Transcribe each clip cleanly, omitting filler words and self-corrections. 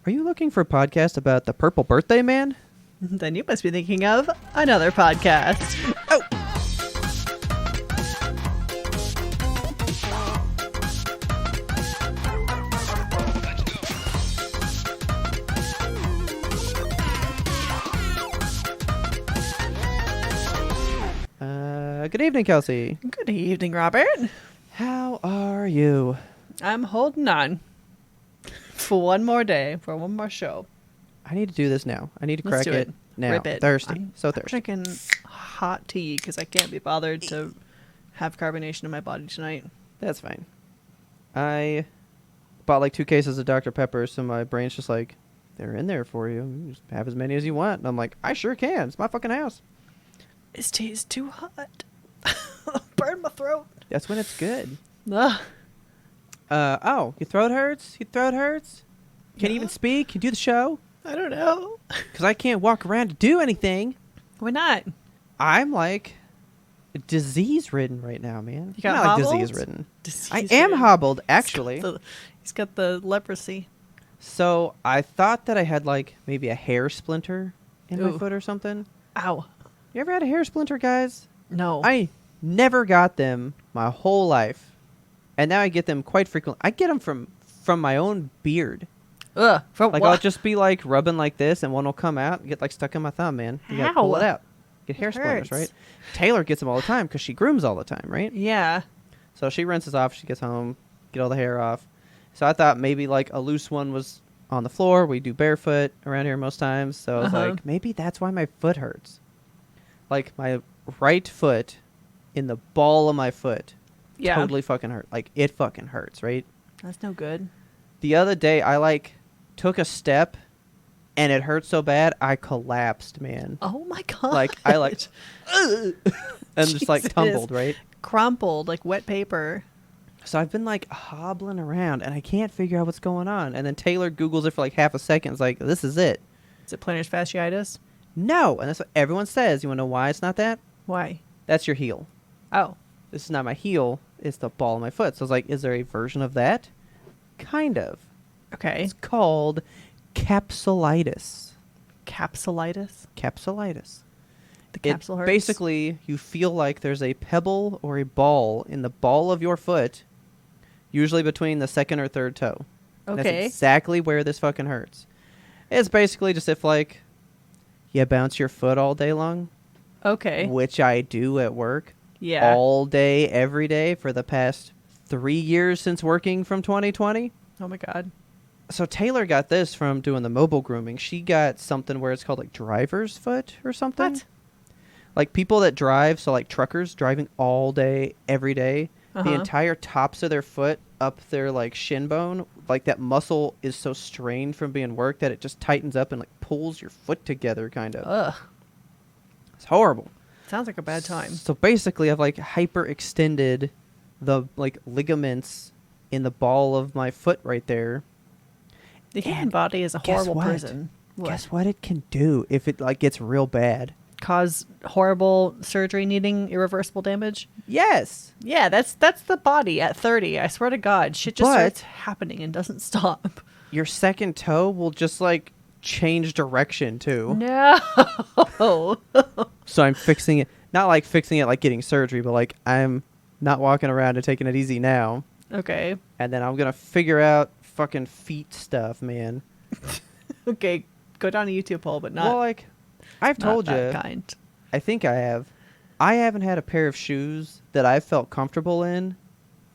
Are you looking for a podcast about the Purple Birthday Man? Then you must be thinking of another podcast. Oh! Good evening, Kelsey. Good evening, Robert. How are you? I'm holding on for one more day, for one more show. I need to do this now. I need to Let's crack do it now. Rip it. Thirsty. I'm thirsty. drinking hot tea because I can't be bothered to have carbonation in my body tonight. That's fine. I bought like 2 cases of Dr. Pepper, so my brain's just like, they're in there for you. You just have as many as you want. And I'm like, I sure can. It's my fucking house. This tea is too hot. Burn my throat. That's when it's good. Ugh. Oh, your throat hurts? Your throat hurts? Can't even speak? Can you do the show? I don't know. Because I can't walk around to do anything. Why not? I'm like disease-ridden right now, man. You got Not like hobbled? disease-ridden. I am hobbled, actually. He's got the leprosy. So I thought that I had like maybe a hair splinter in my Ooh. foot or something. Ow. You ever had a hair splinter, guys? No. I never got them my whole life. And now I get them quite frequently. I get them from my own beard. Ugh. For Like what? I'll just be like rubbing like this and one will come out and get like stuck in my thumb, man. You gotta pull it out. Get hair splinters, hurts. right? Taylor gets them all the time because she grooms all the time, right? Yeah. So she rinses off, she gets home, get all the hair off. So I thought maybe like a loose one was on the floor. We do barefoot around here most times. So I was like, maybe that's why my foot hurts. Like my right foot in the ball of my foot totally fucking hurt. Like it fucking hurts, right? That's no good. The other day I like took a step and it hurt so bad I collapsed, man. Oh my god. Like I like and just like tumbled, right? Crumpled like wet paper. So I've been like hobbling around and I can't figure out what's going on. And then Taylor Googles it for like half a second. It's like, this is it. Is it plantar fasciitis? No. And that's what everyone says. You want to know why it's not that? Why? That's your heel. Oh. This is not my heel. It's the ball of my foot. So I was like, is there a version of that? Kind of. Okay. It's called capsulitis. Capsulitis? Capsulitis. The capsule hurts? Basically, you feel like there's a pebble or a ball in the ball of your foot, usually between the second or third toe. And Okay. that's exactly where this fucking hurts. It's basically just if, like, you bounce your foot all day long. Okay. Which I do at work. Yeah. All day, every day for the past 3 years since working from 2020. Oh my god. So Taylor got this from doing the mobile grooming. She got something where it's called like driver's foot or something. What? Like people that drive, so like truckers driving all day, every day, the entire tops of their foot up their like shin bone, like that muscle is so strained from being worked that it just tightens up and like pulls your foot together kind of. Ugh. It's horrible. Sounds like a bad time. So basically I've like hyperextended the like ligaments in the ball of my foot right there. The human body is a guess horrible what? prison. What? Guess what it can do if it like gets real bad? Cause horrible surgery needing irreversible damage? Yes. Yeah, that's the body at 30. I swear to God. Shit just starts happening and doesn't stop. Your second toe will just like change direction too. No. So I'm fixing it. Not like fixing it like getting surgery, but like I'm not walking around and taking it easy now. Okay. And then I'm going to figure out fucking feet stuff, man. Okay. Go down a YouTube hole, but not. Well, like I've told you. That kind. I think I have. I haven't had a pair of shoes that I've felt comfortable in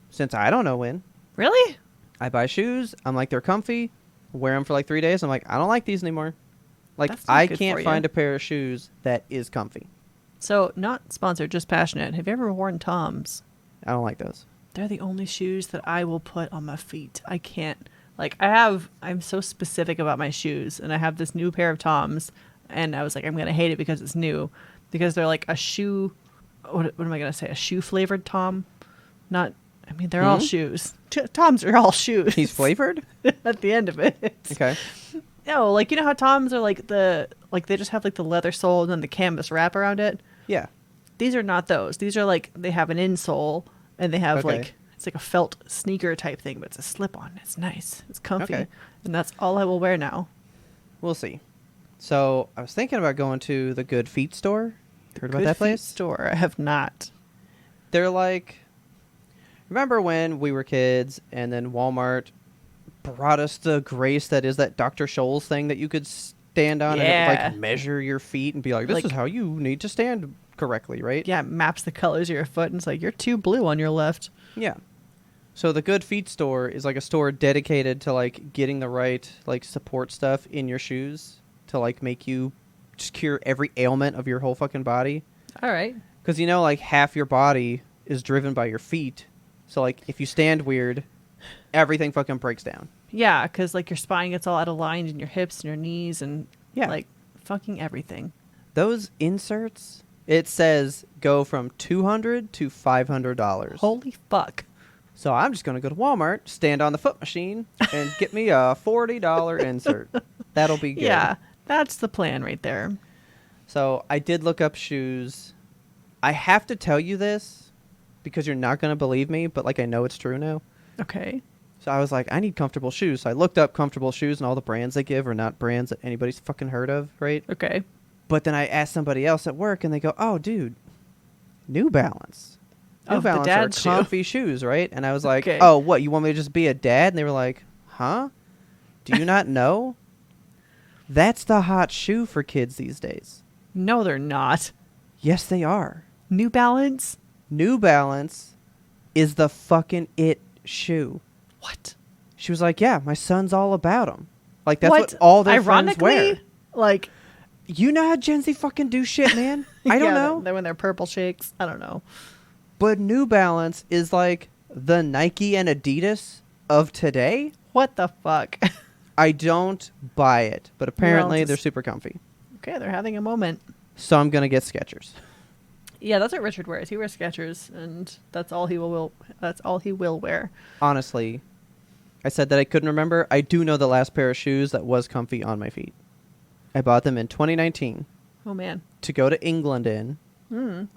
since I don't know when. Really? I buy shoes. I'm like, they're comfy. Wear them for like 3 days. I'm like, I don't like these anymore. Like, That's not I good can't for find you. a pair of shoes that is comfy. So, not sponsored, just passionate. Have you ever worn Toms? I don't like those. They're the only shoes that I will put on my feet. I can't. Like, I'm so specific about my shoes, and I have this new pair of Toms, and I was like, I'm going to hate it because it's new. Because they're like a shoe, what am I going to say? A shoe flavored Tom? Not, I mean, they're all shoes. Toms are all shoes. He's flavored? At the end of it. Okay. No, like, you know how Toms are like they just have like the leather sole and then the canvas wrap around it? Yeah. These are not those. These are like, they have an insole and they have Okay. like, It's like a felt sneaker type thing, but it's a slip-on. It's nice. It's comfy. Okay. And that's all I will wear now. We'll see. So I was thinking about going to the Good Feet store. Heard about Good that Feet place? store. I have not. They're like, remember when we were kids and then Walmart brought us the grace that is that Dr. Scholl's thing that you could stand on and it would like measure your feet and be like, this is how you need to stand correctly, right? Yeah, it maps the colors of your foot and it's like, you're too blue on your left. Yeah. So the Good Feet store is like a store dedicated to like getting the right like support stuff in your shoes to like make you just cure every ailment of your whole fucking body. All right. Because you know like half your body is driven by your feet. So like if you stand weird, everything fucking breaks down. Yeah, because like your spine gets all out of line and your hips and your knees and like fucking everything. Those inserts, it says go from $200 to $500. Holy fuck. So I'm just going to go to Walmart, stand on the foot machine, and get me a $40 insert. That'll be good. Yeah, that's the plan right there. So I did look up shoes. I have to tell you this because you're not going to believe me, but like I know it's true now. Okay. So I was like, I need comfortable shoes. So I looked up comfortable shoes and all the brands they give are not brands that anybody's fucking heard of, right? Okay. But then I asked somebody else at work and they go, oh, dude, New Balance. New Balance are comfy shoes, right? And I was like, oh, what? You want me to just be a dad? And they were like, huh? Do you not know? That's the hot shoe for kids these days. No, they're not. Yes, they are. New Balance? New Balance is the fucking it shoe. What? She was like, yeah, my son's all about them. Like, that's what all their friends wear. Like, you know how Gen Z fucking do shit, man? I don't know. They're when they're purple shakes. I don't know. But New Balance is like the Nike and Adidas of today. What the fuck? I don't buy it, but apparently they're super comfy. Okay, they're having a moment. So I'm gonna get Skechers. Yeah, that's what Richard wears. He wears Skechers, and that's all he will. That's all he will wear. Honestly, I said that I couldn't remember. I do know the last pair of shoes that was comfy on my feet. I bought them in 2019. Oh man. To go to England in. Mm.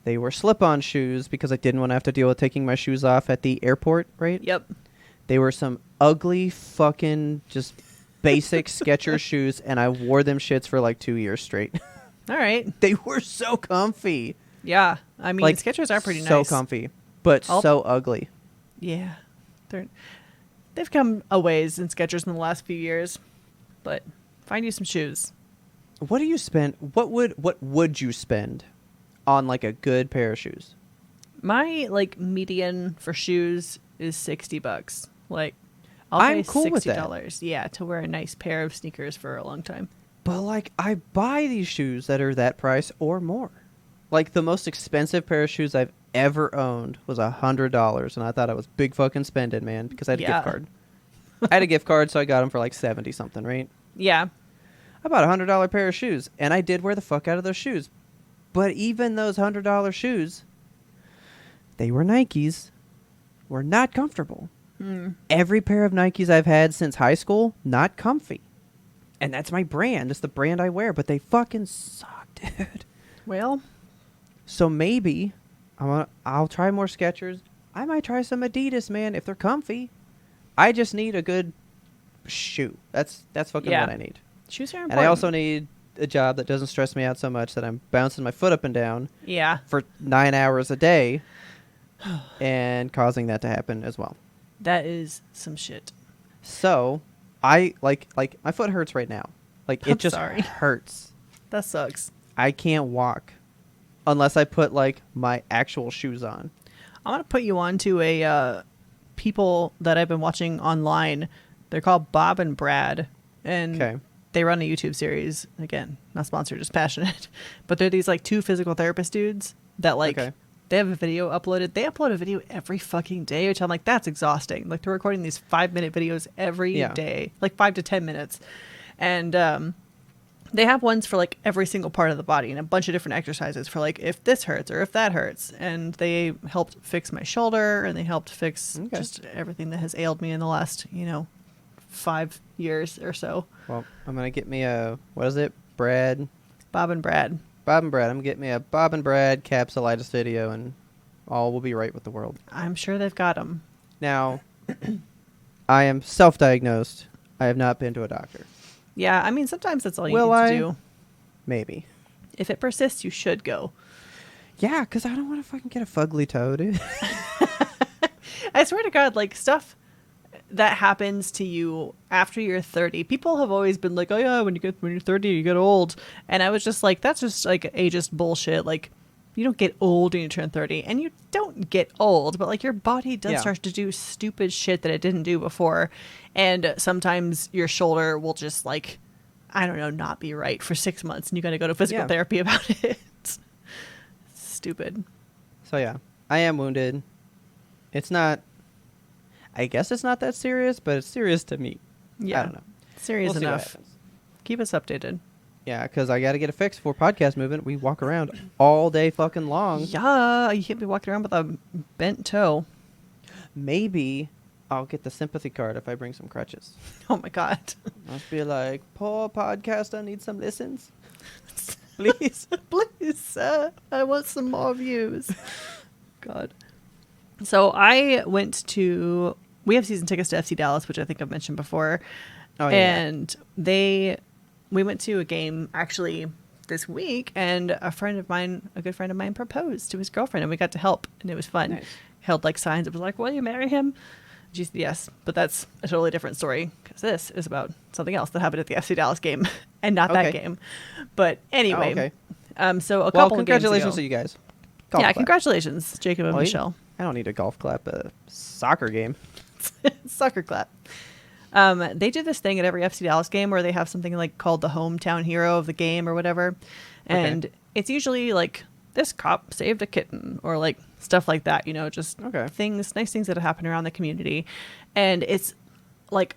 They were slip-on shoes because I didn't want to have to deal with taking my shoes off at the airport, right? Yep. They were some ugly fucking just basic Skechers shoes, and I wore them shits for like 2 years straight. All right. They were so comfy. Yeah. I mean, like, Skechers are pretty nice. So comfy, but so ugly. Yeah. They've come a ways in Skechers in the last few years, but find you some shoes. What do you spend? What would you spend on like a good pair of shoes? My like median for shoes is $60. Like, I'm pay cool $60, with that. Yeah, to wear a nice pair of sneakers for a long time. But like, I buy these shoes that are that price or more. Like the most expensive pair of shoes I've ever owned was $100, and I thought I was big fucking spending, man, because I had a gift card. I had a gift card, so I got them for like 70 something, right? Yeah. I bought $100 pair of shoes, and I did wear the fuck out of those shoes. But even those $100 shoes, they were Nikes, were not comfortable. Mm. Every pair of Nikes I've had since high school, not comfy. And that's my brand. It's the brand I wear, but they fucking suck, dude. Well, so maybe I'll try more Skechers. I might try some Adidas, man, if they're comfy. I just need a good shoe. That's fucking what I need. Shoes are important. And I also need a job that doesn't stress me out so much that I'm bouncing my foot up and down for 9 hours a day and causing that to happen as well. That is some shit. So I like my foot hurts right now. Like it just hurts. That sucks. I can't walk unless I put like my actual shoes on. I want to put you on to a people that I've been watching online. They're called Bob and Brad, and they run a YouTube series. Again, not sponsored, just passionate. But they're these like two physical therapist dudes that like they have a video uploaded. They upload a video every fucking day, which I'm like, that's exhausting. Like they're recording these 5-minute videos every day, like 5 to 10 minutes, and they have ones for like every single part of the body and a bunch of different exercises for like if this hurts or if that hurts. And they helped fix my shoulder and they helped fix just everything that has ailed me in the last, 5 years or so. Well, I'm going to get me a, what is it? Bob and Brad. Bob and Brad. I'm going to get me a Bob and Brad capsulitis video and All will be right with the world. I'm sure they've got them. Now, I am self-diagnosed. I have not been to a doctor. Yeah, I mean, sometimes that's all you Will need I? to do. Maybe. If it persists, you should go. Yeah, because I don't want to fucking get a fugly toe, dude. I swear to God, like, stuff that happens to you after you're 30. People have always been like, oh yeah, when you're 30, you get old. And I was just like, that's just like ageist bullshit. Like, you don't get old when you turn 30, and you don't get old, but like your body does start to do stupid shit that it didn't do before. And sometimes your shoulder will just like, I don't know, not be right for 6 months, and you got to go to physical therapy about it. Stupid. So yeah, I am wounded. It's not, I guess it's not that serious, but it's serious to me. Yeah. I don't know. Serious We'll enough. Keep us updated. Yeah, because I got to get it fixed for podcast movement. We walk around all day fucking long. Yeah, you can't be walking around with a bent toe. Maybe I'll get the sympathy card if I bring some crutches. Oh my God. I'll be like, poor podcaster needs some listens. Please. Please, I want some more views. God. So I went to, we have season tickets to FC Dallas, which I think I've mentioned before. Oh, yeah. And we went to a game actually this week, and a good friend of mine proposed to his girlfriend, and we got to help, and it was fun. Nice. Held like signs. It was like, will you marry him? She said yes, but that's a totally different story, because this is about something else that happened at the FC Dallas game and not that game. But anyway, so a couple congratulations of games to ago, you guys. Golf clap. Congratulations, Jacob and Michelle. I don't need a golf clap, a soccer game. Soccer clap. They do this thing at every FC Dallas game where they have something like called the hometown hero of the game or whatever. And it's usually like, this cop saved a kitten, or like stuff like that, you know, just nice things that have happened around the community. And it's like,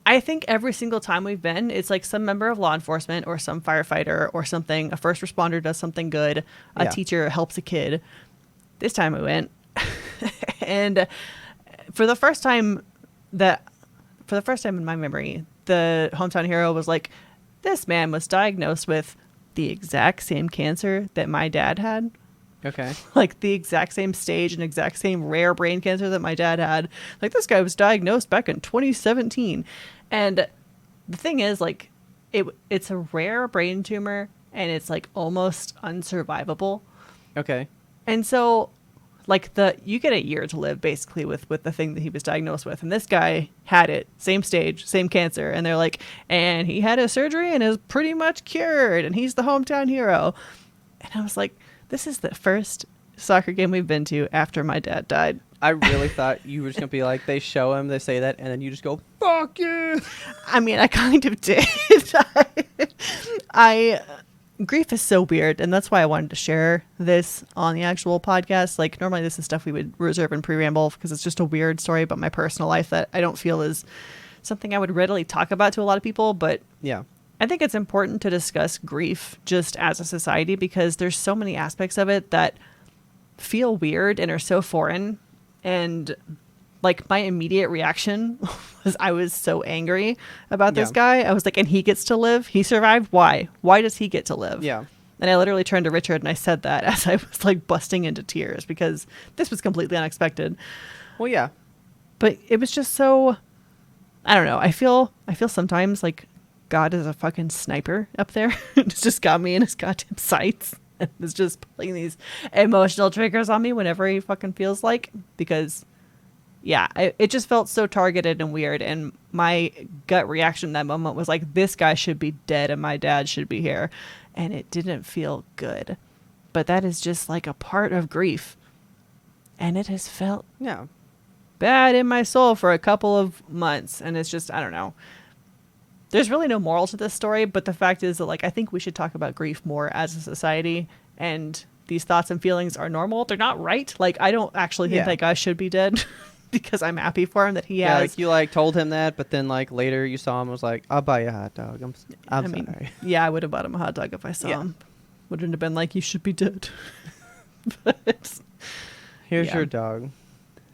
I think every single time we've been, it's like some member of law enforcement or some firefighter or something, a first responder does something good, a teacher helps a kid. This time we went and for the first time in my memory, the hometown hero was like, this man was diagnosed with the exact same cancer that my dad had. Okay. Like the exact same stage and exact same rare brain cancer that my dad had. Like, this guy was diagnosed back in 2017. And the thing is, like, it's a rare brain tumor, and it's like almost unsurvivable. Okay. And so, like, you get a year to live basically with the thing that he was diagnosed with. And this guy had it, same stage, same cancer. And they're like, and he had his surgery and is pretty much cured, and he's the hometown hero. And I was like, this is the first soccer game we've been to after my dad died. I really thought you were just going to be like, they show him, they say that, and then you just go, fuck you. I mean, I kind of did. Grief is so weird, and that's why I wanted to share this on the actual podcast. Like, normally this is stuff we would reserve in pre-ramble because it's just a weird story about my personal life that I don't feel is something I would readily talk about to a lot of people. But yeah, I think it's important to discuss grief just as a society, because there's so many aspects of it that feel weird and are so foreign. And like, my immediate reaction was I was so angry about this guy. I was like, and he gets to live? He survived? Why? Why does he get to live? Yeah. And I literally turned to Richard and I said that as I was like busting into tears, because this was completely unexpected. Well, yeah. But it was just so, I don't know. I feel sometimes like God is a fucking sniper up there. It's just got me in his goddamn sights. And it's just pulling these emotional triggers on me whenever he fucking feels like, because yeah, it just felt so targeted and weird. And my gut reaction in that moment was like, this guy should be dead and my dad should be here. And it didn't feel good. But that is just like a part of grief. And it has felt bad in my soul for a couple of months. And it's just, I don't know. There's really no moral to this story. But the fact is that, like, I think we should talk about grief more as a society. And these thoughts and feelings are normal. They're not right. Like, I don't actually think that guy should be dead. Because I'm happy for him that he has. Like, you like told him that, but then like later you saw him and was like, I'll buy you a hot dog. I'm sorry. Yeah, I would have bought him a hot dog if I saw him. Wouldn't have been like, you should be dead. But here's your dog.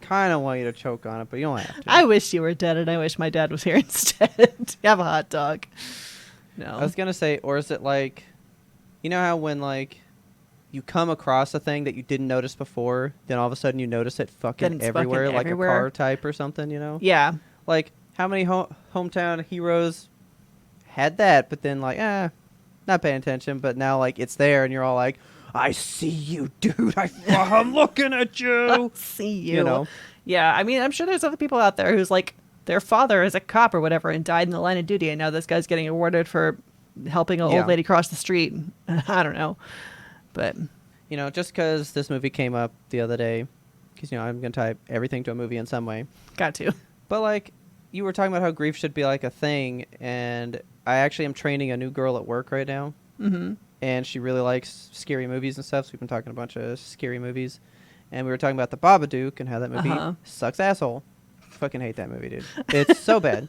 Kind of want you to choke on it, but you don't have to. I wish you were dead, and I wish my dad was here instead. Have a hot dog. No. I was gonna say, or is it like, you know how when like you come across a thing that you didn't notice before, then all of a sudden you notice it fucking everywhere, like everywhere. a car type or something, you know? Yeah. Like, how many hometown heroes had that, but then, like, not paying attention, but now, like, it's there, and you're all like, I see you, dude. I'm looking at you. See you. You know? Yeah, I mean, I'm sure there's other people out there who's like, their father is a cop or whatever and died in the line of duty, and now this guy's getting awarded for helping an old lady cross the street. I don't know. But, you know, just because this movie came up the other day, because, you know, I'm going to tie everything to a movie in some way. Got to. But, like, you were talking about how grief should be, like, a thing, and I actually am training a new girl at work right now. Mm-hmm. And she really likes scary movies and stuff, so we've been talking a bunch of scary movies. And we were talking about The Babadook and how that movie sucks asshole. Fucking hate that movie, dude. It's so bad.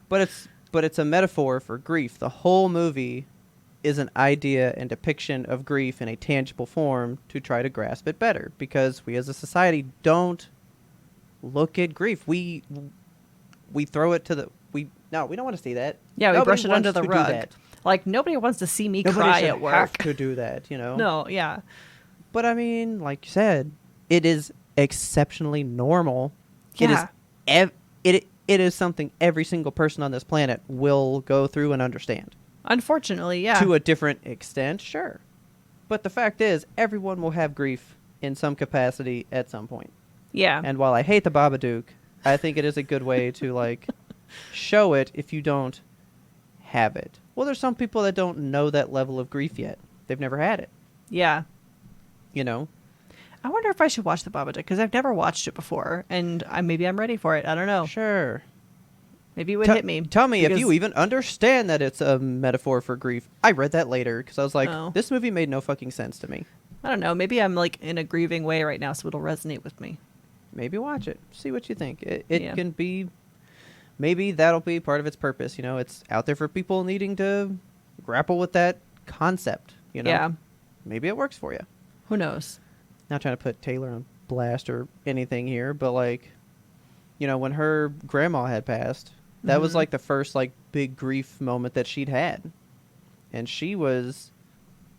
But it's a metaphor for grief. The whole movie is an idea and depiction of grief in a tangible form to try to grasp it better, because we as a society don't look at grief. We throw it to the we don't want to see that. Yeah, we Nobody brush it under wants the to do rug. that. Like, nobody wants to see me Nobody cry should at work. have to do that, you know. No, yeah. But I mean, like you said, it is exceptionally normal. Yeah. It is something every single person on this planet will go through and understand. Unfortunately, yeah. To a different extent, sure. But the fact is, everyone will have grief in some capacity at some point. Yeah. And while I hate the Babadook, I think it is a good way to, like, show it if you don't have it. Well, there's some people that don't know that level of grief yet. They've never had it. Yeah. You know? I wonder if I should watch The Babadook, because I've never watched it before, and maybe I'm ready for it. I don't know. Sure. Maybe it would hit me. Tell me if you even understand that it's a metaphor for grief. I read that later because I was like, this movie made no fucking sense to me. I don't know. Maybe I'm like in a grieving way right now, so it'll resonate with me. Maybe watch it. See what you think. It can be... Maybe that'll be part of its purpose. You know, it's out there for people needing to grapple with that concept. You know? Yeah. Maybe it works for you. Who knows? Not trying to put Taylor on blast or anything here, but, like, you know, when her grandma had passed, that was, like, the first, like, big grief moment that she'd had. And she was...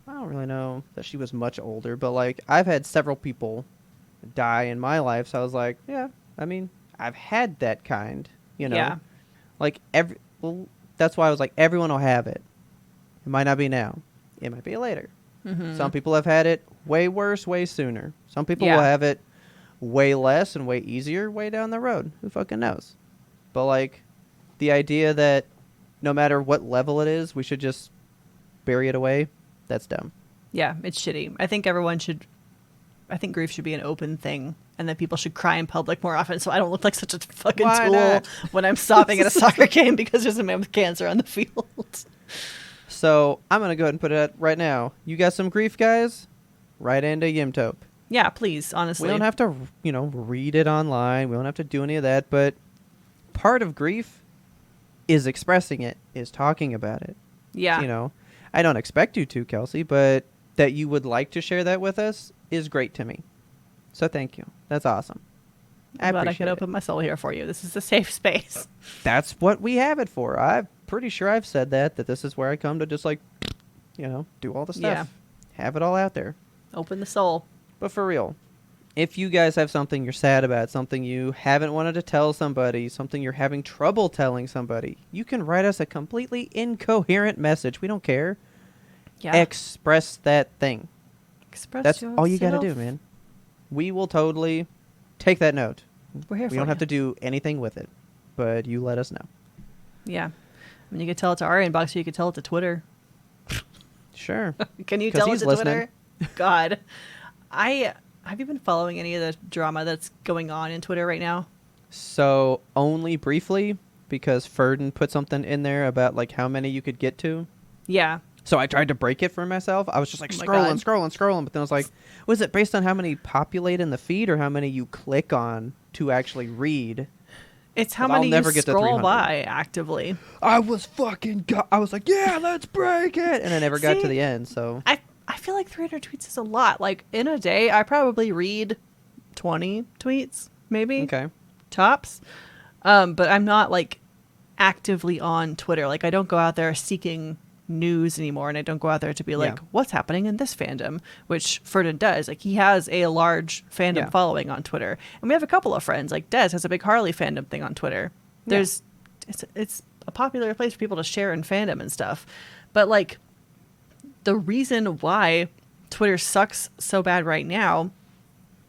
I don't really know that she was much older, but, like, I've had several people die in my life, so I was like, yeah, I mean, I've had that kind, you know? Yeah. Like, that's why I was like, everyone will have it. It might not be now. It might be later. Mm-hmm. Some people have had it way worse, way sooner. Some people will have it way less and way easier way down the road. Who fucking knows? But, like, the idea that no matter what level it is, we should just bury it away, that's dumb. Yeah, it's shitty. I think grief should be an open thing, and that people should cry in public more often, so I don't look like such a fucking tool when I'm sobbing at a soccer game because there's a man with cancer on the field. So I'm going to go ahead and put it right now. You got some grief, guys? Write into Yimtope. Yeah, please, honestly. We don't have to, you know, read it online. We don't have to do any of that, but part of grief is expressing it, is talking about it. Yeah. You know, I don't expect you to, Kelsey, but that you would like to share that with us is great to me. So thank you. That's awesome. I'm glad I could open my soul here for you. This is a safe space. That's what we have it for. I'm pretty sure I've said that this is where I come to just, like, you know, do all the stuff. Yeah. Have it all out there. Open the soul. But for real, if you guys have something you're sad about, something you haven't wanted to tell somebody, something you're having trouble telling somebody, you can write us a completely incoherent message. We don't care. Yeah. Express that thing. That's all you got to do, yourself. man. We will totally take that note. We're here for We don't have to do anything with it, but you let us know. Yeah. I mean, you could tell it to our inbox, or you could tell it to Twitter. Sure. Can you 'Cause tell it he's to listening. Twitter? God. Have you been following any of the drama that's going on in Twitter right now? So only briefly, because Ferdin put something in there about, like, how many you could get to. Yeah. So I tried to break it for myself. I was just like Oh my scrolling. But then I was like, was it based on how many populate in the feed or how many you click on to actually read? It's how 'Cause I'll many never you get to scroll 300. by actively. I was like, yeah, let's break it. And I never got to the end. So I feel like 300 tweets is a lot. Like, in a day, I probably read 20 tweets, maybe. Okay. Tops. But I'm not, like, actively on Twitter. Like, I don't go out there seeking news anymore, and I don't go out there to be like, Yeah. what's happening in this fandom, which Ferdinand does. Like, he has a large fandom Yeah. following on Twitter, and we have a couple of friends. Like, Des has a big Harley fandom thing on Twitter. There's it's a popular place for people to share in fandom and stuff, but like, the reason why Twitter sucks so bad right now,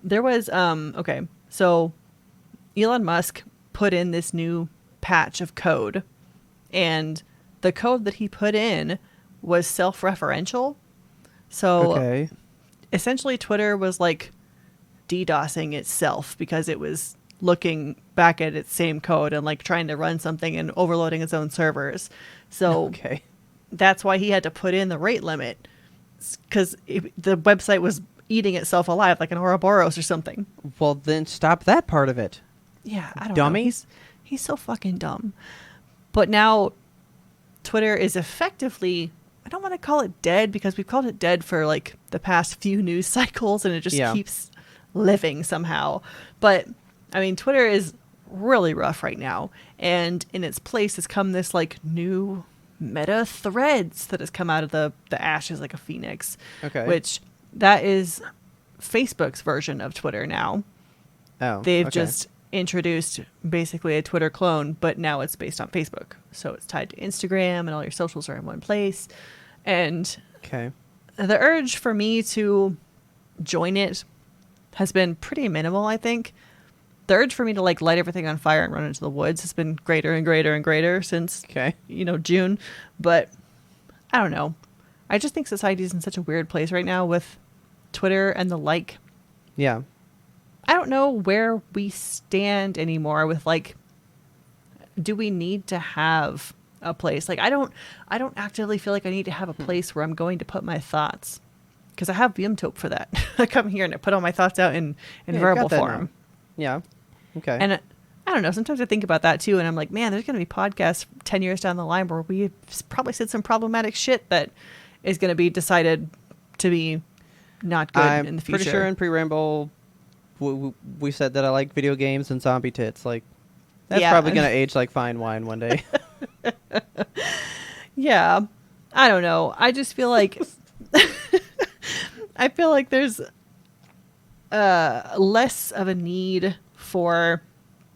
there was okay, so Elon Musk put in this new patch of code, and the code that he put in was self-referential. So Okay. essentially Twitter was like DDoSing itself because it was looking back at its same code and like trying to run something and overloading its own servers. So Okay. that's why he had to put in the rate limit, because the website was eating itself alive like an Ouroboros or something. Well, then stop that part of it. Yeah, I don't Dummy. know. He's so fucking dumb. But now Twitter is effectively, I don't want to call it dead because we've called it dead for like the past few news cycles, and it just keeps living somehow. But I mean, Twitter is really rough right now, and in its place has come this like new Meta Threads that has come out of the ashes like a phoenix. Okay. Which that is Facebook's version of Twitter now. Oh. They've okay. just introduced basically a Twitter clone, but now it's based on Facebook. So it's tied to Instagram and all your socials are in one place. And Okay. the urge for me to join it has been pretty minimal, I think. The urge for me to like light everything on fire and run into the woods has been greater and greater and greater since, Okay. June. But I don't know. I just think society is in such a weird place right now with Twitter and the like. Yeah. I don't know where we stand anymore with like, do we need to have a place? Like, I don't actively feel like I need to have a place where I'm going to put my thoughts, because I have Vimtope for that. I come here and I put all my thoughts out in Yeah, verbal got that form. now. Yeah. Okay. And I don't know, sometimes I think about that too, and I'm like, man, there's going to be podcasts 10 years down the line where we probably said some problematic shit that is going to be decided to be not good I'm in the future. pretty sure in pre-ramble we said that I like video games and zombie tits. Like, that's Yeah. probably going to age like fine wine one day. Yeah. I don't know. I just feel like I feel like there's less of a need for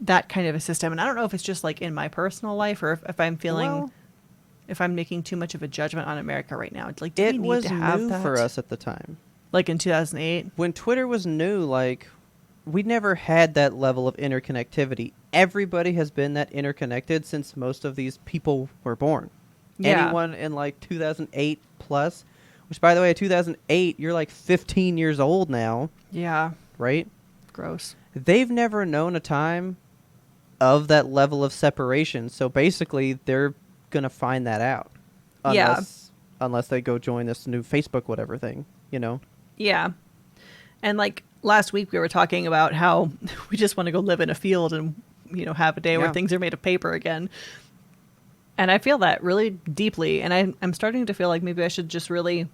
that kind of a system. And I don't know if it's just like in my personal life or if I'm feeling Well, if I'm making too much of a judgment on America right now. It's like, do we it need was to have new that? for us at the time. Like in 2008? When Twitter was new, like, we never had that level of interconnectivity. Everybody has been that interconnected since most of these people were born. Yeah. Anyone in like 2008 plus, which by the way, 2008, you're like 15 years old now, Yeah. right? Gross. They've never known a time of that level of separation. So basically, they're going to find that out. Yeah. Unless they go join this new Facebook whatever thing, you know? Yeah. And like last week we were talking about how we just want to go live in a field and, have a day where Yeah. things are made of paper again. And I feel that really deeply. And I'm starting to feel like maybe I should just really,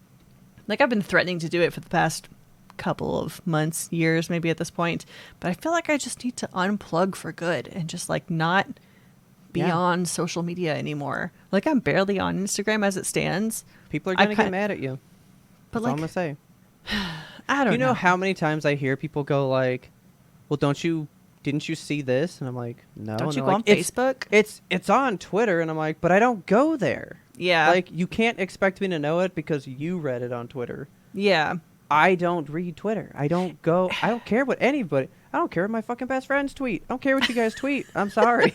like, I've been threatening to do it for the past couple of months, years, maybe at this point. But I feel like I just need to unplug for good and just like not be Yeah. on social media anymore. Like, I'm barely on Instagram as it stands. People are going to kinda- get mad at you. But That's all I'm like, going to say. I don't You know how many times I hear people go like, well, didn't you see this? And I'm like, no. Don't And you they're go like, on Facebook? It's on Twitter. And I'm like, but I don't go there. Yeah. Like, you can't expect me to know it because you read it on Twitter. Yeah. I don't read Twitter. I don't care what anybody, I don't care what my fucking best friends tweet. I don't care what you guys tweet. I'm sorry.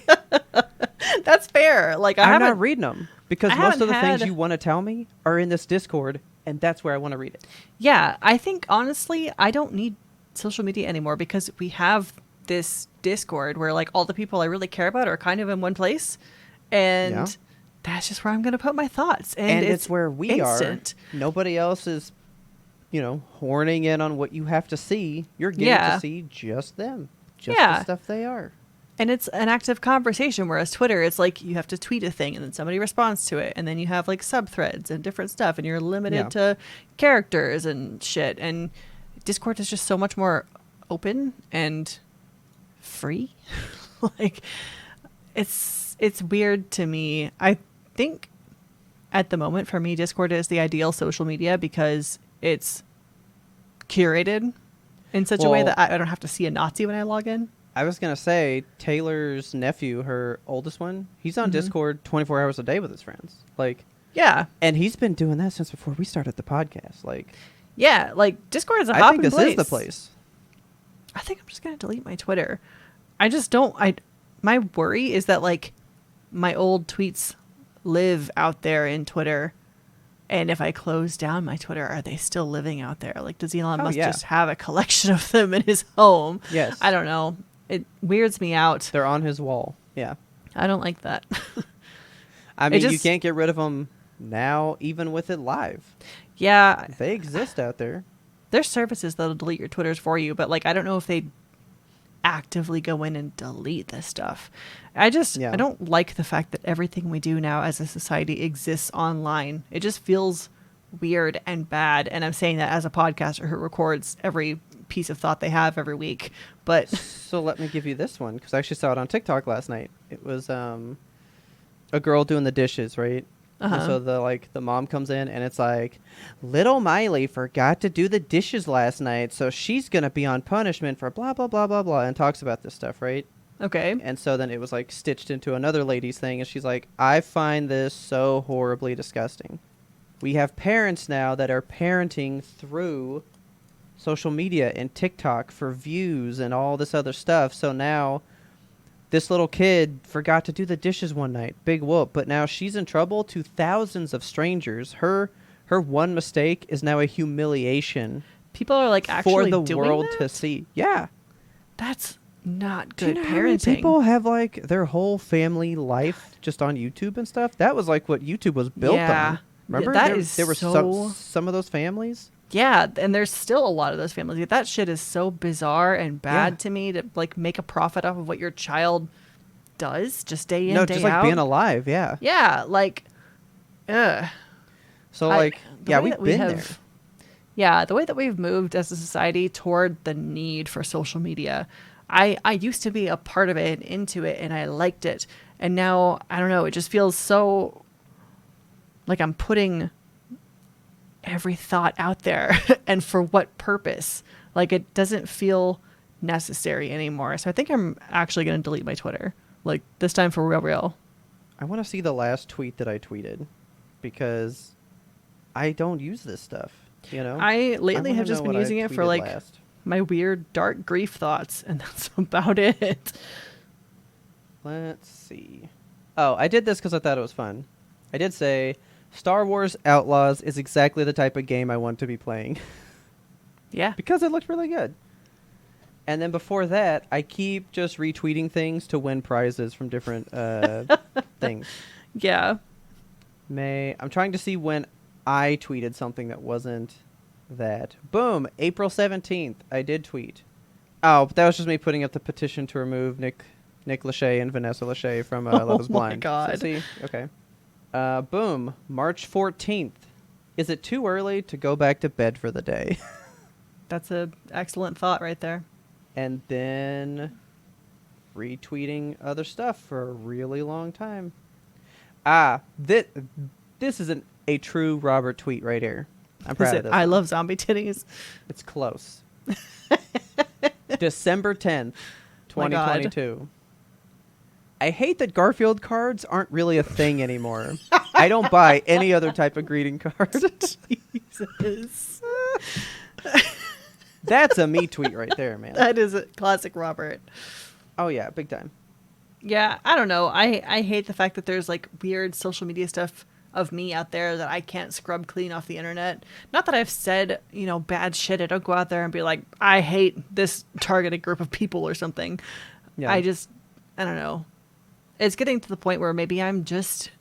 That's fair. Like, I'm haven't not reading them because I most of the haven't things had- you want to tell me are in this Discord, and that's where I want to read it. Yeah, I think honestly, I don't need social media anymore because we have this Discord where like all the people I really care about are kind of in one place, and Yeah. that's just where I'm going to put my thoughts. And it's where we instant. are. Nobody else is, horning in on what you have to see. You're getting Yeah. to see just them, just Yeah. the stuff they are. And it's an active conversation, whereas Twitter, it's like you have to tweet a thing and then somebody responds to it. And then you have like subthreads and different stuff and you're limited Yeah. to characters and shit. And Discord is just so much more open and free. Like, it's weird to me. I think at the moment, for me, Discord is the ideal social media because it's curated in such a way that I don't have to see a Nazi when I log in. I was going to say, Taylor's nephew, her oldest one, he's on Mm-hmm. Discord 24 hours a day with his friends. Like, Yeah. and he's been doing that since before we started the podcast. Like, Yeah. Like, Discord is a I hopping think this place. is the place. I think I'm just going to delete my Twitter. I just don't. My worry is that, like, my old tweets live out there in Twitter. And if I close down my Twitter, are they still living out there? Like, does Elon Musk just have a collection of them in his home? Yes. I don't know. It weirds me out. They're on his wall. Yeah. I don't like that. I mean, you can't get rid of them now, even with it live. Yeah. They exist out there. There's services that'll delete your Twitters for you, but, like, I don't know if they actively go in and delete this stuff. I don't like the fact that everything we do now as a society exists online. It just feels weird and bad. And I'm saying that as a podcaster who records every piece of thought they have every week. But so let me give you this one, because I actually saw it on TikTok last night. It was a girl doing the dishes, right? And so the mom comes in and it's like, little Miley forgot to do the dishes last night, so she's gonna be on punishment for blah blah blah blah blah, and talks about this stuff, right? okay. And so then it was like stitched into another lady's thing, and she's like, I find this so horribly disgusting. We have parents now that are parenting through social media and TikTok for views and all this other stuff. So now this little kid forgot to do the dishes one night. Big whoop. But now she's in trouble to thousands of strangers. Her one mistake is now a humiliation People are, like, actually for the doing world that? to see. Yeah. That's not Do you good know how many parenting. people have, like, their whole family life just on YouTube and stuff? That was, like, what YouTube was built Yeah. on. Remember? That there, is there were so- some of those families. Yeah, and there's still a lot of those families. That shit is so bizarre and bad Yeah. to me, to, like, make a profit off of what your child does just day in, No, day just like out. being alive. Yeah. Yeah, like, ugh. So, like, The yeah, way we've that we been have- there. Yeah, the way that we've moved as a society toward the need for social media. I used to be a part of it and into it, and I liked it. And now, I don't know, it just feels so like I'm putting every thought out there and for what purpose. Like, it doesn't feel necessary anymore. So I think I'm actually going to delete my Twitter. Like, this time for real. I want to see the last tweet that I tweeted, because I don't use this stuff, you know? I lately wanna have just know been what I using it for, tweeted like, last. my weird dark grief thoughts, and that's about it. Let's see. Oh, I did this because I thought it was fun. I did say, Star Wars Outlaws is exactly the type of game I want to be playing. Yeah. Because it looked really good. And then before that, I keep just retweeting things to win prizes from different things. Yeah. I'm trying to see when I tweeted something that wasn't that. Boom! April 17th, I did tweet. Oh, but that was just me putting up the petition to remove Nick Lachey and Vanessa Lachey from Love is Oh my Blind. God. So, see? Okay. Boom! March 14th. Is it too early to go back to bed for the day? That's a excellent thought right there. And then retweeting other stuff for a really long time. This isn't a true Robert tweet right here. I'm proud of this. I love zombie titties. It's close. December 10th, Oh my God. 2022. I hate that Garfield cards aren't really a thing anymore. I don't buy any other type of greeting card. Jesus. That's a me tweet right there, man. That is a classic Robert. Oh, yeah, big time. Yeah, I don't know. I hate the fact that there's, like, weird social media stuff of me out there that I can't scrub clean off the internet. Not that I've said, bad shit. I don't go out there and be like, I hate this targeted group of people or something. Yeah. I don't know. It's getting to the point where maybe I'm just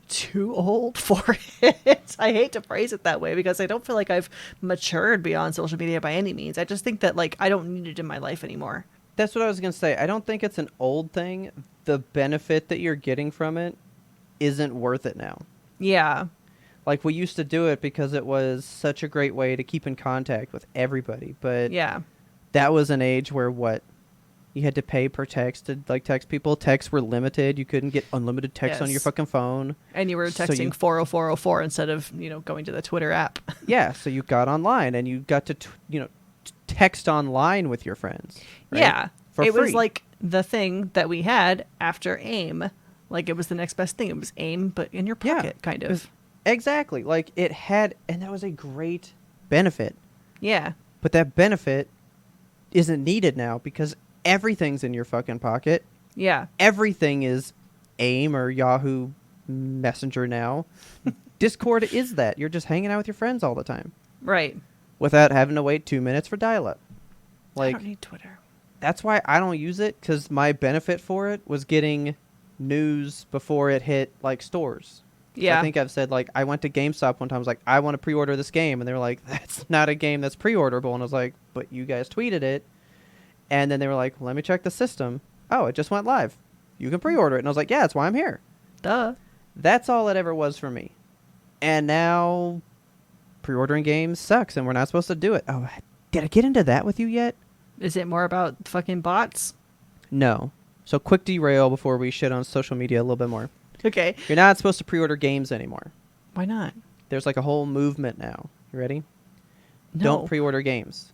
too old for it. I hate to phrase it that way because I don't feel like I've matured beyond social media by any means. I just think that, like, I don't need it in my life anymore. That's what I was going to say. I don't think it's an old thing. The benefit that you're getting from it isn't worth it now. Yeah. Like, we used to do it because it was such a great way to keep in contact with everybody. But Yeah. that was an age where, You had to pay per text to like text people. Texts were limited. You couldn't get unlimited text on your Yes. fucking phone. And you were So texting you- 40404 instead of, going to the Twitter app. Yeah, so you got online and you got to text online with your friends. Right? Yeah. For it free. was like the thing that we had after AIM. Like it was the next best thing. It was AIM, but in your Yeah, pocket, kind it was- of. Exactly. Like it had, and that was a great benefit. Yeah. But that benefit isn't needed now because everything's in your fucking pocket. Yeah. Everything is AIM or Yahoo Messenger now. Discord is that. You're just hanging out with your friends all the time Right. without having to wait 2 minutes for dial-up. I Like don't need Twitter. that's why I don't use it, because my benefit for it was getting news before it hit like stores. So Yeah. I think I've said, like, I went to GameStop one time. I was like, I want to pre-order this game. And they were like, that's not a game that's pre-orderable. And I was like, but you guys tweeted it. And then they were like, let me check the system. Oh, it just went live. You can pre-order it. And I was like, yeah, that's why I'm here. Duh. That's all it ever was for me. And now pre-ordering games sucks and we're not supposed to do it. Oh, did I get into that with you yet? Is it more about fucking bots? No. So quick derail before we shit on social media a little bit more. Okay. You're not supposed to pre-order games anymore. Why not? There's like a whole movement now. You ready? No. Don't pre-order games.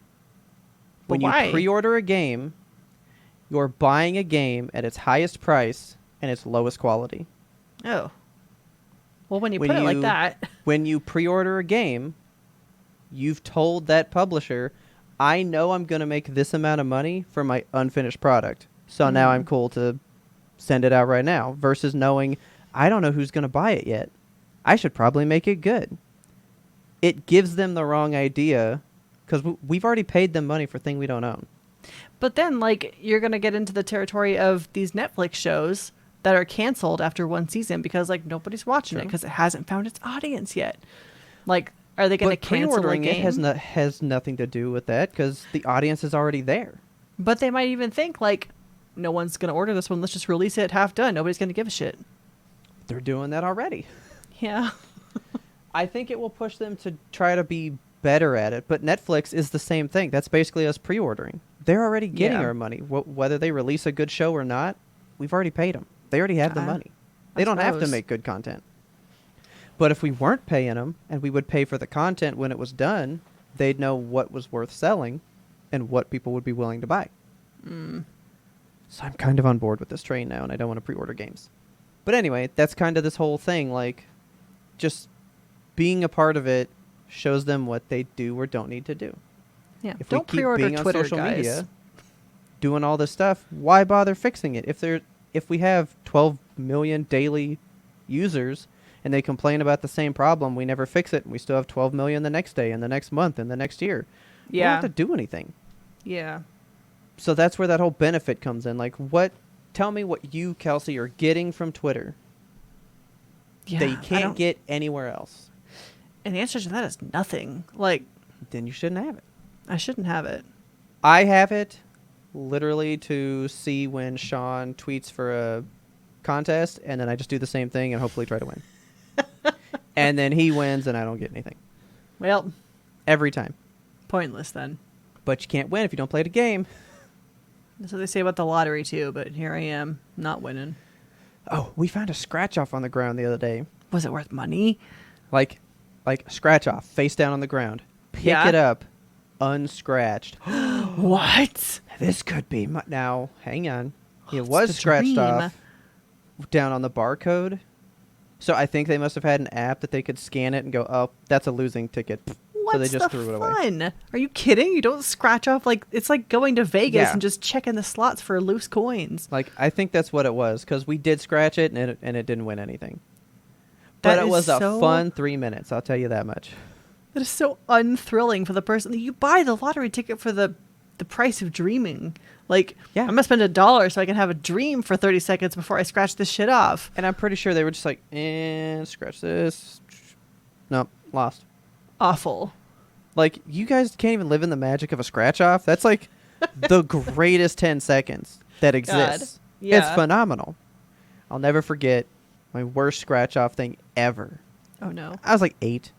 When But why? you pre-order a game, you're buying a game at its highest price and its lowest quality. Oh. Well, when you When put it like you- that. When you pre-order a game, you've told that publisher, I know I'm going to make this amount of money for my unfinished product. So now I'm cool to send it out right now, versus knowing I don't know who's going to buy it yet. I should probably make it good. It gives them the wrong idea because we've already paid them money for thing we don't own. But then, like, you're going to get into the territory of these Netflix shows that are canceled after one season because, like, nobody's watching it True. because it hasn't found its audience yet. Like, are they going to But cancel a pre-ordering game? it has nothing to do with that because the audience is already there. But they might even think, like, no one's going to order this one. Let's just release it half done. Nobody's going to give a shit. They're doing that already. Yeah. I think it will push them to try to be better at it. But Netflix is the same thing. That's basically us pre-ordering. They're already getting Yeah. our money. Whether they release a good show or not, we've already paid them. They already have the money. They I don't have to suppose. make good content. But if we weren't paying them and we would pay for the content when it was done, they'd know what was worth selling and what people would be willing to buy. So I'm kind of on board with this train now, and I don't want to pre-order games. But anyway, that's kind of this whole thing. Like, just being a part of it shows them what they do or don't need to do. Yeah. If Don't we keep pre-order being Twitter, on social guys. media, doing all this stuff, why bother fixing it? If we have 12 million daily users and they complain about the same problem, we never fix it, and we still have 12 million the next day and the next month and the next year. We don't Yeah. have to do anything. Yeah. So that's where that whole benefit comes in. Like, tell me what you, Kelsey, are getting from Twitter Yeah. that you I can't don't- get anywhere else. And the answer to that is nothing. Like, Then you shouldn't have it. I shouldn't have it. I have it literally to see when Sean tweets for a contest, and then I just do the same thing and hopefully try to win. And then he wins, and I don't get anything. Well, Every time. pointless then. But you can't win if you don't play the game. That's what they say about the lottery too, but here I am, not winning. Oh, we found a scratch-off on the ground the other day. Was it worth money? Like scratch-off, face down on the ground. Pick Yeah. it up, unscratched. What? This could be now. Hang on, it It's was the scratched dream. off down on the barcode. So I think they must have had an app that they could scan it and go, "Oh, that's a losing ticket." What's so they just the threw it away. fun? Are you kidding? You don't scratch off like it's like going to Vegas Yeah. and just checking the slots for loose coins. Like I think that's what it was because we did scratch it and it didn't win anything. But That it is was a so- fun 3 minutes. I'll tell you that much. That is so unthrilling for the person. You buy the lottery ticket for the price of dreaming. Like, Yeah. I'm gonna spend $1 so I can have a dream for 30 seconds before I scratch this shit off. And I'm pretty sure they were just like, scratch this. Nope, lost. Awful. Like, you guys can't even live in the magic of a scratch off. That's like the greatest 10 seconds that exists. Yeah. It's phenomenal. I'll never forget my worst scratch off thing ever. Oh no. I was like 8.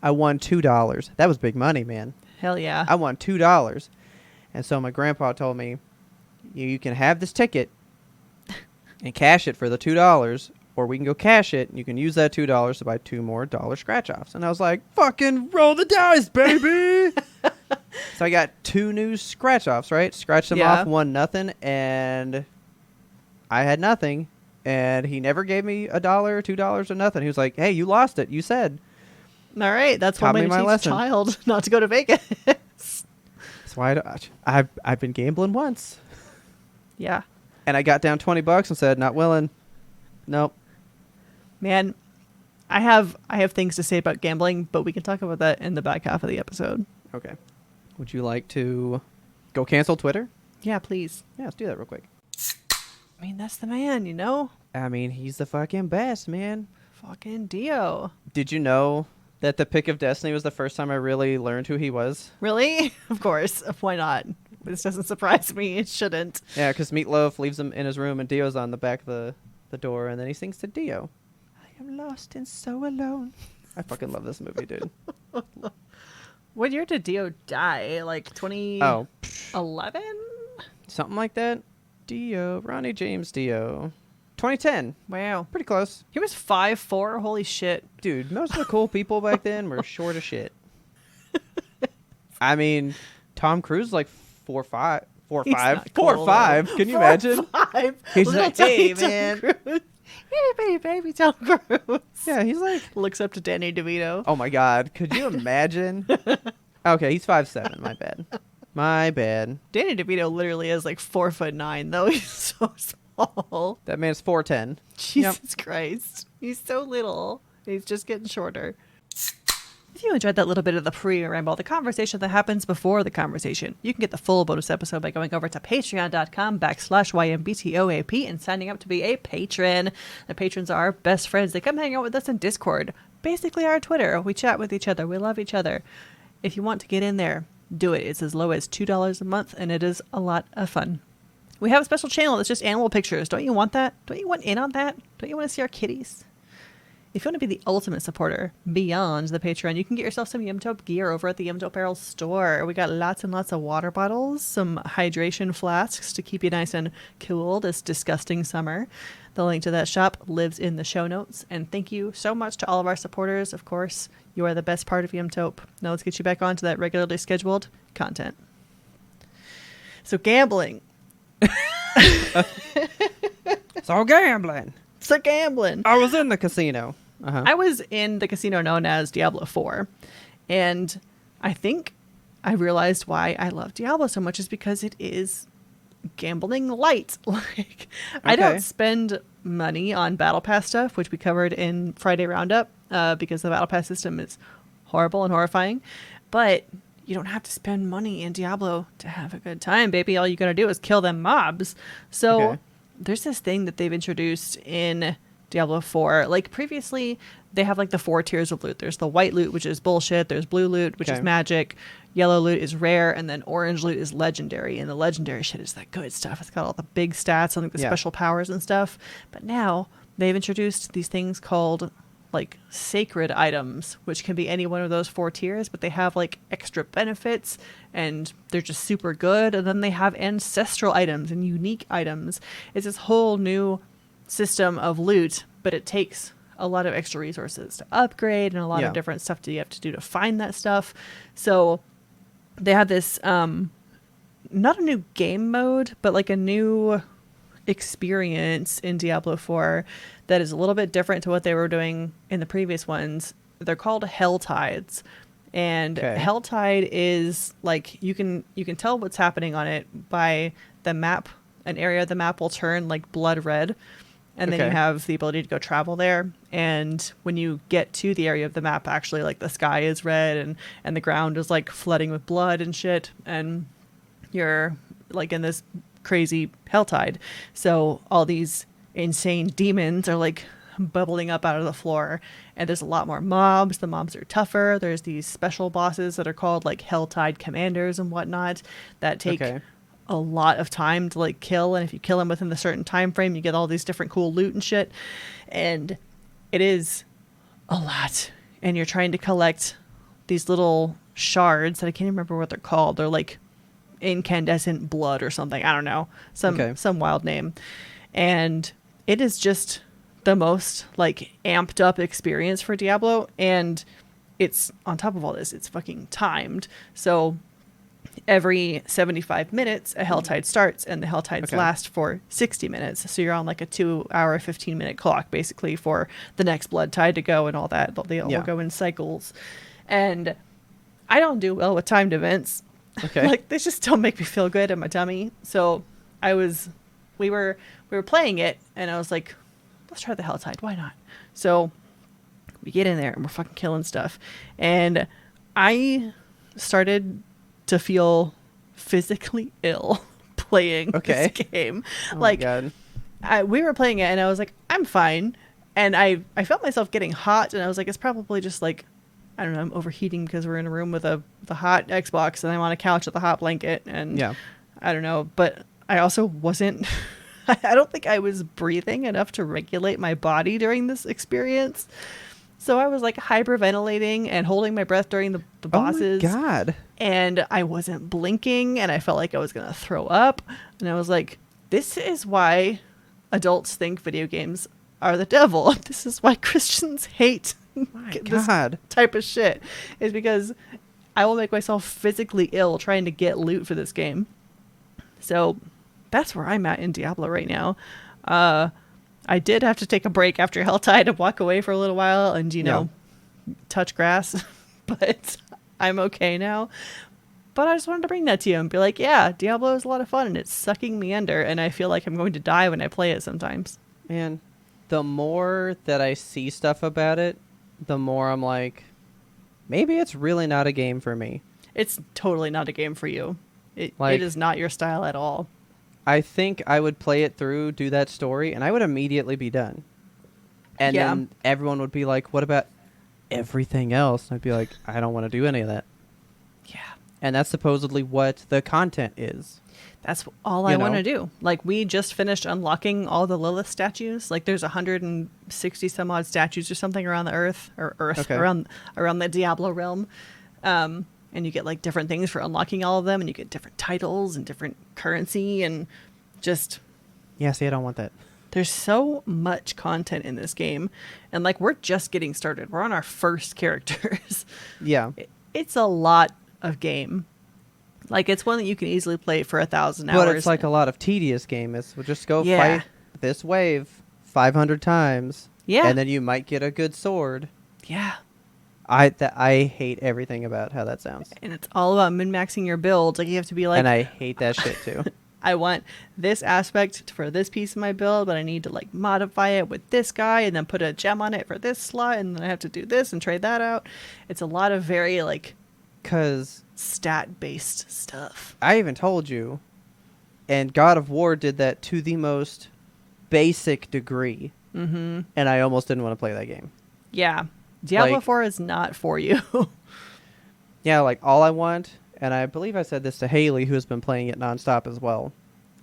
I won $2. That was big money, man. Hell yeah. I won $2. And so my grandpa told me, you can have this ticket and cash it for the $2, or we can go cash it and you can use that $2 to buy 2 more dollar scratch offs. And I was like, fucking roll the dice, baby. So I got 2 new scratch offs, right? Scratched them off, won nothing, and I had nothing. And he never gave me $1, $2, or nothing. He was like, hey, you lost it. You said. All right. That's one way to teach a child not to go to Vegas. That's why I've been gambling once. Yeah. And I got down $20 and said, not willing. Nope. Man, I have things to say about gambling, but we can talk about that in the back half of the episode. Okay. Would you like to go cancel Twitter? Yeah, please. Yeah, let's do that real quick. I mean, that's the man, you know? I mean, he's the fucking best, man. Fucking Dio. Did you know that the Pick of Destiny was the first time I really learned who he was? Really? Of course. Why not? This doesn't surprise me. It shouldn't. Yeah, because Meatloaf leaves him in his room and Dio's on the back of the door, and then he sings to Dio. I am lost and so alone. I fucking love this movie, dude. What year did Dio die? Like 2011? Something like that. Dio. Ronnie James Dio. 2010. Wow. Pretty close. He was 5'4". Holy shit. Dude, most of the cool people back then were short as shit. I mean, Tom Cruise like 4'5". 4'5". Cool, 4'5". Can you imagine? 4'5". He's Little like, hey, tiny man. Tom Cruise. Hey, baby Tom Cruise. Yeah, he's like... Looks up to Danny DeVito. Oh, my God. Could you imagine? Okay, he's 5'7". My bad. My bad. Danny DeVito literally is like 4'9", though. He's so small. That man's 4'10". Jesus Christ. He's so little. He's just getting shorter. If you enjoyed that little bit of the pre-ramble, the conversation that happens before the conversation, you can get the full bonus episode by going over to patreon.com/YMBTOAP and signing up to be a patron. The patrons are our best friends. They come hang out with us in Discord. Basically our Twitter. We chat with each other. We love each other. If you want to get in there, do it. It's as low as $2 a month, and it is a lot of fun. We have a special channel that's just animal pictures. Don't you want that? Don't you want in on that? Don't you want to see our kitties? If you want to be the ultimate supporter beyond the Patreon, you can get yourself some Yumtope gear over at the Yumtope Apparel store. We got lots and lots of water bottles, some hydration flasks to keep you nice and cool this disgusting summer. The link to that shop lives in the show notes. And thank you so much to all of our supporters. Of course, you are the best part of Yumtope. Now let's get you back onto that regularly scheduled content. So gambling. It's all gambling. It's like gambling. I was in the casino. I was in the casino known as Diablo 4. And I think I realized why I love Diablo so much is because it is gambling light. Like, I don't spend money on Battle Pass stuff, which we covered in Friday Roundup, because the Battle Pass system is horrible and horrifying. But you don't have to spend money in Diablo to have a good time, baby. All you gotta do is kill them mobs. So there's this thing that they've introduced in Diablo 4. Like previously, they have like the 4 tiers of loot. There's the white loot, which is bullshit. There's blue loot, which is magic. Yellow loot is rare. And then orange loot is legendary. And the legendary shit is that good stuff. It's got all the big stats and like the special powers and stuff. But now they've introduced these things called like sacred items, which can be any one of those 4 tiers, but they have like extra benefits and they're just super good. And then they have ancestral items and unique items. It's this whole new system of loot, but it takes a lot of extra resources to upgrade and a lot of different stuff that you have to do to find that stuff. So they have this, not a new game mode, but like a new experience in Diablo 4 that is a little bit different to what they were doing in the previous ones. They're called Hell Tides. And Hell Tide is like, you can tell what's happening on it by the map. An area of the map will turn like blood red. And then you have the ability to go travel there. And when you get to the area of the map, actually, like the sky is red and the ground is like flooding with blood and shit. And you're like in this crazy hell tide. So all these insane demons are like bubbling up out of the floor. And there's a lot more mobs. The mobs are tougher. There's these special bosses that are called like Helltide Commanders and whatnot that take a lot of time to like kill, and if you kill them within a certain time frame, you get all these different cool loot and shit. And it is a lot, and you're trying to collect these little shards that I can't remember what they're called. They're like incandescent blood or something. I don't know. Okay. Some wild name. And it is just the most like amped up experience for Diablo. And it's on top of all this, it's fucking timed. So every 75 minutes a Helltide starts, and the Helltides Okay. last for 60 minutes. So you're on like a 2-hour 15-minute clock basically for the next blood tide to go and all that. They all Yeah. go in cycles. And I don't do well with timed events. Okay. Like they just don't make me feel good in my tummy. So we were playing it, and I was like, let's try the Helltide. Why not? So we get in there and we're fucking killing stuff. And I started to feel physically ill playing Okay. this game. Oh my Like God. we were playing it, and I was like, I'm fine. And I felt myself getting hot, and I was like, it's probably just like, I don't know, I'm overheating because we're in a room with the hot Xbox, and I'm on a couch with a hot blanket, and Yeah. I don't know. But I also wasn't, I don't think I was breathing enough to regulate my body during this experience. So I was like hyperventilating and holding my breath during the bosses. Oh my God. And I wasn't blinking, and I felt like I was going to throw up. And I was like, this is why adults think video games are the devil. This is why Christians hate My this God. type of shit, is because I will make myself physically ill trying to get loot for this game. So that's where I'm at in Diablo right now. I did have to take a break after Helltide and walk away for a little while and, touch grass, but I'm okay now. But I just wanted to bring that to you and be like, yeah, Diablo is a lot of fun, and it's sucking me under, and I feel like I'm going to die when I play it sometimes. Man, the more that I see stuff about it, the more I'm like, maybe it's really not a game for me. It's totally not a game for you. It Like- is not your style at all. I think I would play it through, do that story, and I would immediately be done. And Yeah. then everyone would be like, what about everything else? And I'd be like, I don't want to do any of that. Yeah. And that's supposedly what the content is. That's all I You want know? to do. Like, we just finished unlocking all the Lilith statues. Like, there's 160 some odd statues or something around the Earth, Okay. around the Diablo realm. And you get like different things for unlocking all of them, and you get different titles and different currency, and just Yeah, see, I don't want that. there's so much content in this game. And like, we're just getting started. We're on our first characters. Yeah. It's a lot of game. Like, it's one that you can easily play for 1,000 hours. But it's like a lot of tedious game. It's we'll just go Yeah. fight this wave 500 times. Yeah. And then you might get a good sword. Yeah. I hate everything about how that sounds. And it's all about min-maxing your build. Like, you have to be like, And I hate that shit too. I want this aspect for this piece of my build, but I need to like modify it with this guy and then put a gem on it for this slot, and then I have to do this and trade that out. It's a lot of very like Because stat-based stuff. I even told you, and God of War did that to the most basic degree. Mm-hmm. And I almost didn't want to play that game. Yeah. Diablo Like- 4 is not for you. Yeah, like all I want, and I believe I said this to Haley, who has been playing it nonstop as well.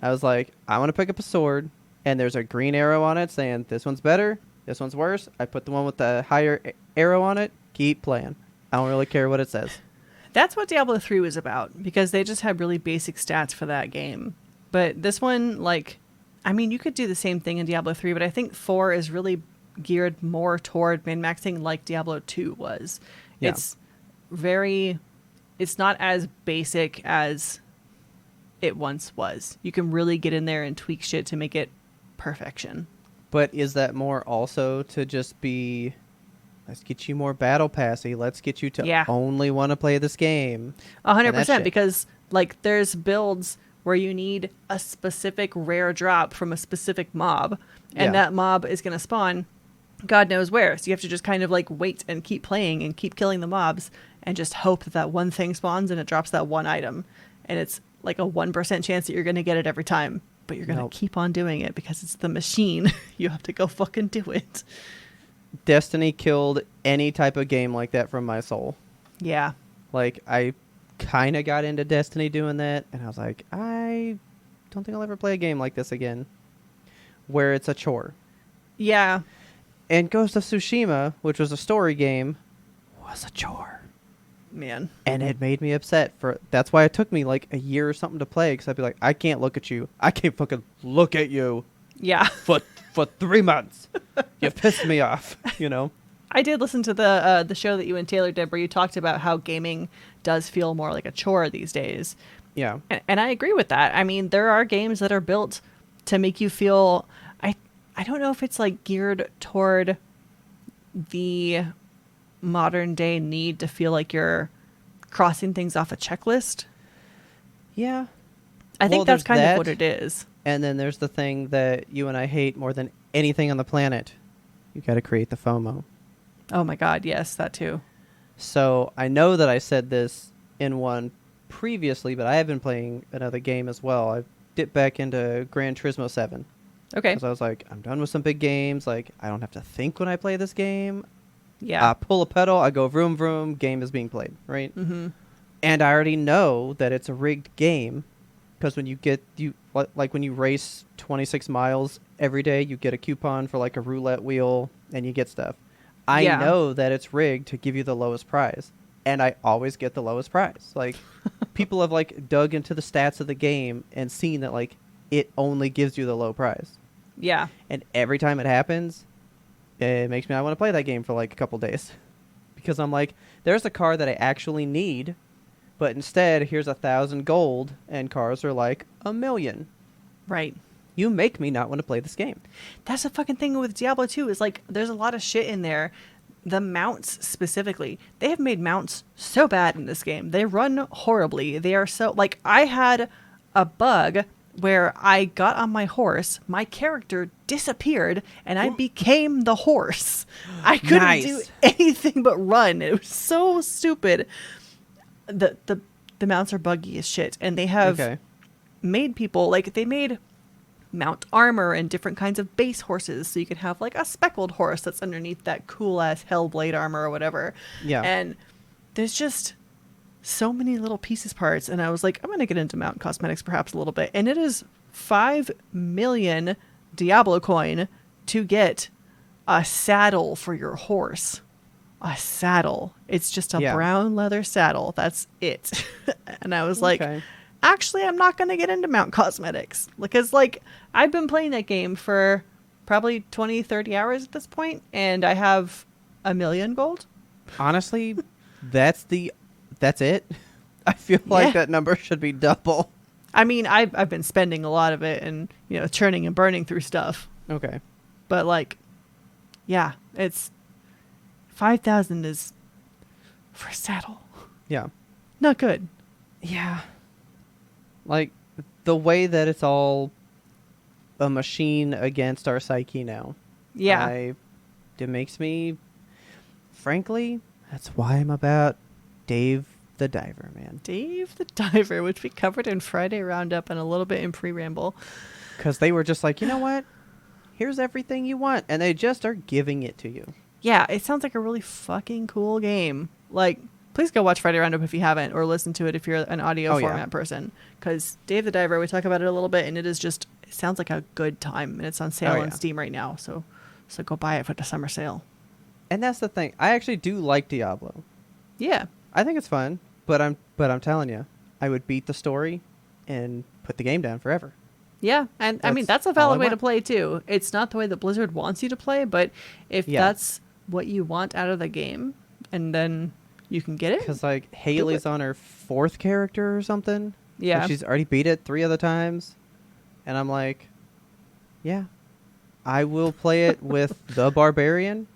I was like, I want to pick up a sword, and there's a green arrow on it saying this one's better, this one's worse. I put the one with the higher arrow on it. Keep playing. I don't really care what it says. That's what Diablo 3 was about, because they just had really basic stats for that game. But this one, like, I mean, you could do the same thing in Diablo 3, but I think 4 is really geared more toward min-maxing like Diablo 2 was. Yeah. It's not as basic as it once was. You can really get in there and tweak shit to make it perfection. But is that more also to just be, let's get you more battle passy, let's get you to Yeah. only want to play this game? 100%, shit. because like there's builds where you need a specific rare drop from a specific mob, and Yeah. that mob is going to spawn God knows where. So you have to just kind of like wait and keep playing and keep killing the mobs and just hope that that one thing spawns and it drops that one item. And it's like a 1% chance that you're going to get it every time, but you're going to Nope. keep on doing it because it's the machine. You have to go fucking do it. Destiny killed any type of game like that from my soul. Yeah. Like, I kind of got into Destiny doing that, and I was like, I don't think I'll ever play a game like this again, where it's a chore. Yeah. And Ghost of Tsushima, which was a story game, was a chore. Man. And it made me upset. That's why it took me like a year or something to play, because I'd be like, I can't look at you. I can't fucking look at you Yeah. for 3 months. You pissed me off, you know? I did listen to the show that you and Taylor did where you talked about how gaming does feel more like a chore these days. Yeah. And I agree with that. I mean, there are games that are built to make you feel... I don't know if it's like geared toward the modern day need to feel like you're crossing things off a checklist. Yeah. I think that's kind that, of what it is. And then there's the thing that you and I hate more than anything on the planet. You got to create the FOMO. Oh my God, yes, that too. So I know that I said this in one previously, but I have been playing another game as well. I dipped back into Gran Turismo 7. Okay. Because I was like, I'm done with some big games. Like, I don't have to think when I play this game. Yeah. I pull a pedal, I go vroom vroom, game is being played, right? Mm-hmm. And I already know that it's a rigged game, because when you when you race 26 miles every day, you get a coupon for like a roulette wheel, and you get stuff. I know that it's rigged to give you the lowest prize, and I always get the lowest prize. Like, people have like dug into the stats of the game and seen that like it only gives you the low prize. Yeah. And every time it happens, it makes me not want to play that game for like a couple days. Because I'm like, there's a car that I actually need, but instead here's 1,000 gold, and cars are like 1,000,000. Right. You make me not want to play this game. That's the fucking thing with Diablo 2 is like there's a lot of shit in there. The mounts specifically, they have made mounts so bad in this game. They run horribly. They are so like, I had a bug where I got on my horse, my character disappeared, and I became the horse. I couldn't do anything but run. It was so stupid. The mounts are buggy as shit, and they have made people like they made mount armor and different kinds of base horses, so you could have like a speckled horse that's underneath that cool ass Hellblade armor or whatever. Yeah, and there's just so many little pieces parts, and I was like, I'm gonna get into mount cosmetics perhaps a little bit, and it is 5 million Diablo coin to get a saddle for your horse. A saddle. It's just a brown leather saddle. That's it. And I was like, actually, I'm not gonna get into mount cosmetics, because like I've been playing that game for probably 20-30 hours at this point, and I have 1,000,000 gold. Honestly, that's it. I feel like that number should be double. I mean, I've been spending a lot of it and, you know, churning and burning through stuff. Okay. But like, yeah, it's 5,000 is for a saddle. Yeah. Not good. Yeah. Like, the way that it's all a machine against our psyche now. Yeah. It makes me, frankly, that's why I'm about Dave the Diver, man. Dave the Diver, which we covered in Friday Roundup and a little bit in Pre-Ramble. Because they were just like, you know what? Here's everything you want. And they just are giving it to you. Yeah, it sounds like a really fucking cool game. Like, please go watch Friday Roundup if you haven't, or listen to it if you're an audio format person. Because Dave the Diver, we talk about it a little bit, and it sounds like a good time. And it's on sale on Steam right now. So go buy it for the summer sale. And that's the thing. I actually do like Diablo. Yeah. I think it's fun, but I'm telling you, I would beat the story and put the game down forever. Yeah, and I mean, that's a valid way to play too. It's not the way that Blizzard wants you to play, but if that's what you want out of the game, and then you can get it. Because like Haley's on her 4th character or something. Yeah. And she's already beat it 3 other times. And I'm like, yeah, I will play it with the Barbarian.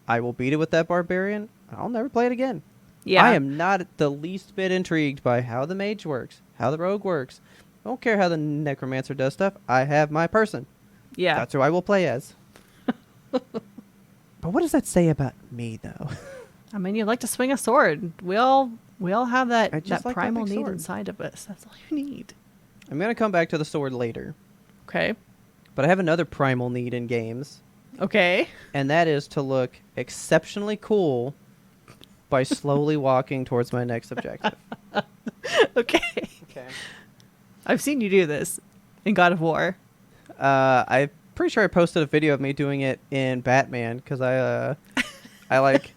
I will beat it with that Barbarian. I'll never play it again. Yeah. I am not the least bit intrigued by how the mage works, how the rogue works. I don't care how the necromancer does stuff. I have my person. Yeah. That's who I will play as. But what does that say about me, though? I mean, you like to swing a sword. We all have that like primal that need sword inside of us. That's all you need. I'm going to come back to the sword later. Okay. But I have another primal need in games. Okay. And that is to look exceptionally cool by slowly walking towards my next objective. Okay. I've seen you do this in God of War. I'm pretty sure I posted a video of me doing it in Batman, because I like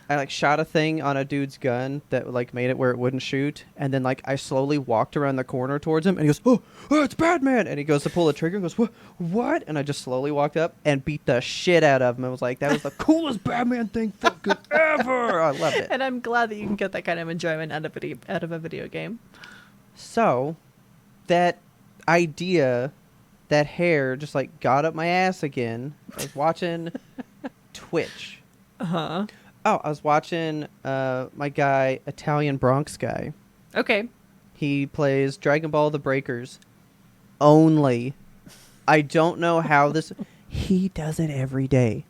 I like shot a thing on a dude's gun that like made it where it wouldn't shoot, and then like I slowly walked around the corner towards him, and he goes, "Oh, it's Batman!" And he goes to pull the trigger, and goes, "What?" And I just slowly walked up and beat the shit out of him. I was like, "That was the coolest Batman thing fucking ever!" I loved it. And I'm glad that you can get that kind of enjoyment out of a video game. So, that idea, that hair, just like got up my ass again. I was watching Twitch. Uh-huh. Oh, I was watching my guy, Italian Bronx guy. Okay. He plays Dragon Ball The Breakers only. I don't know how this... He does it every day.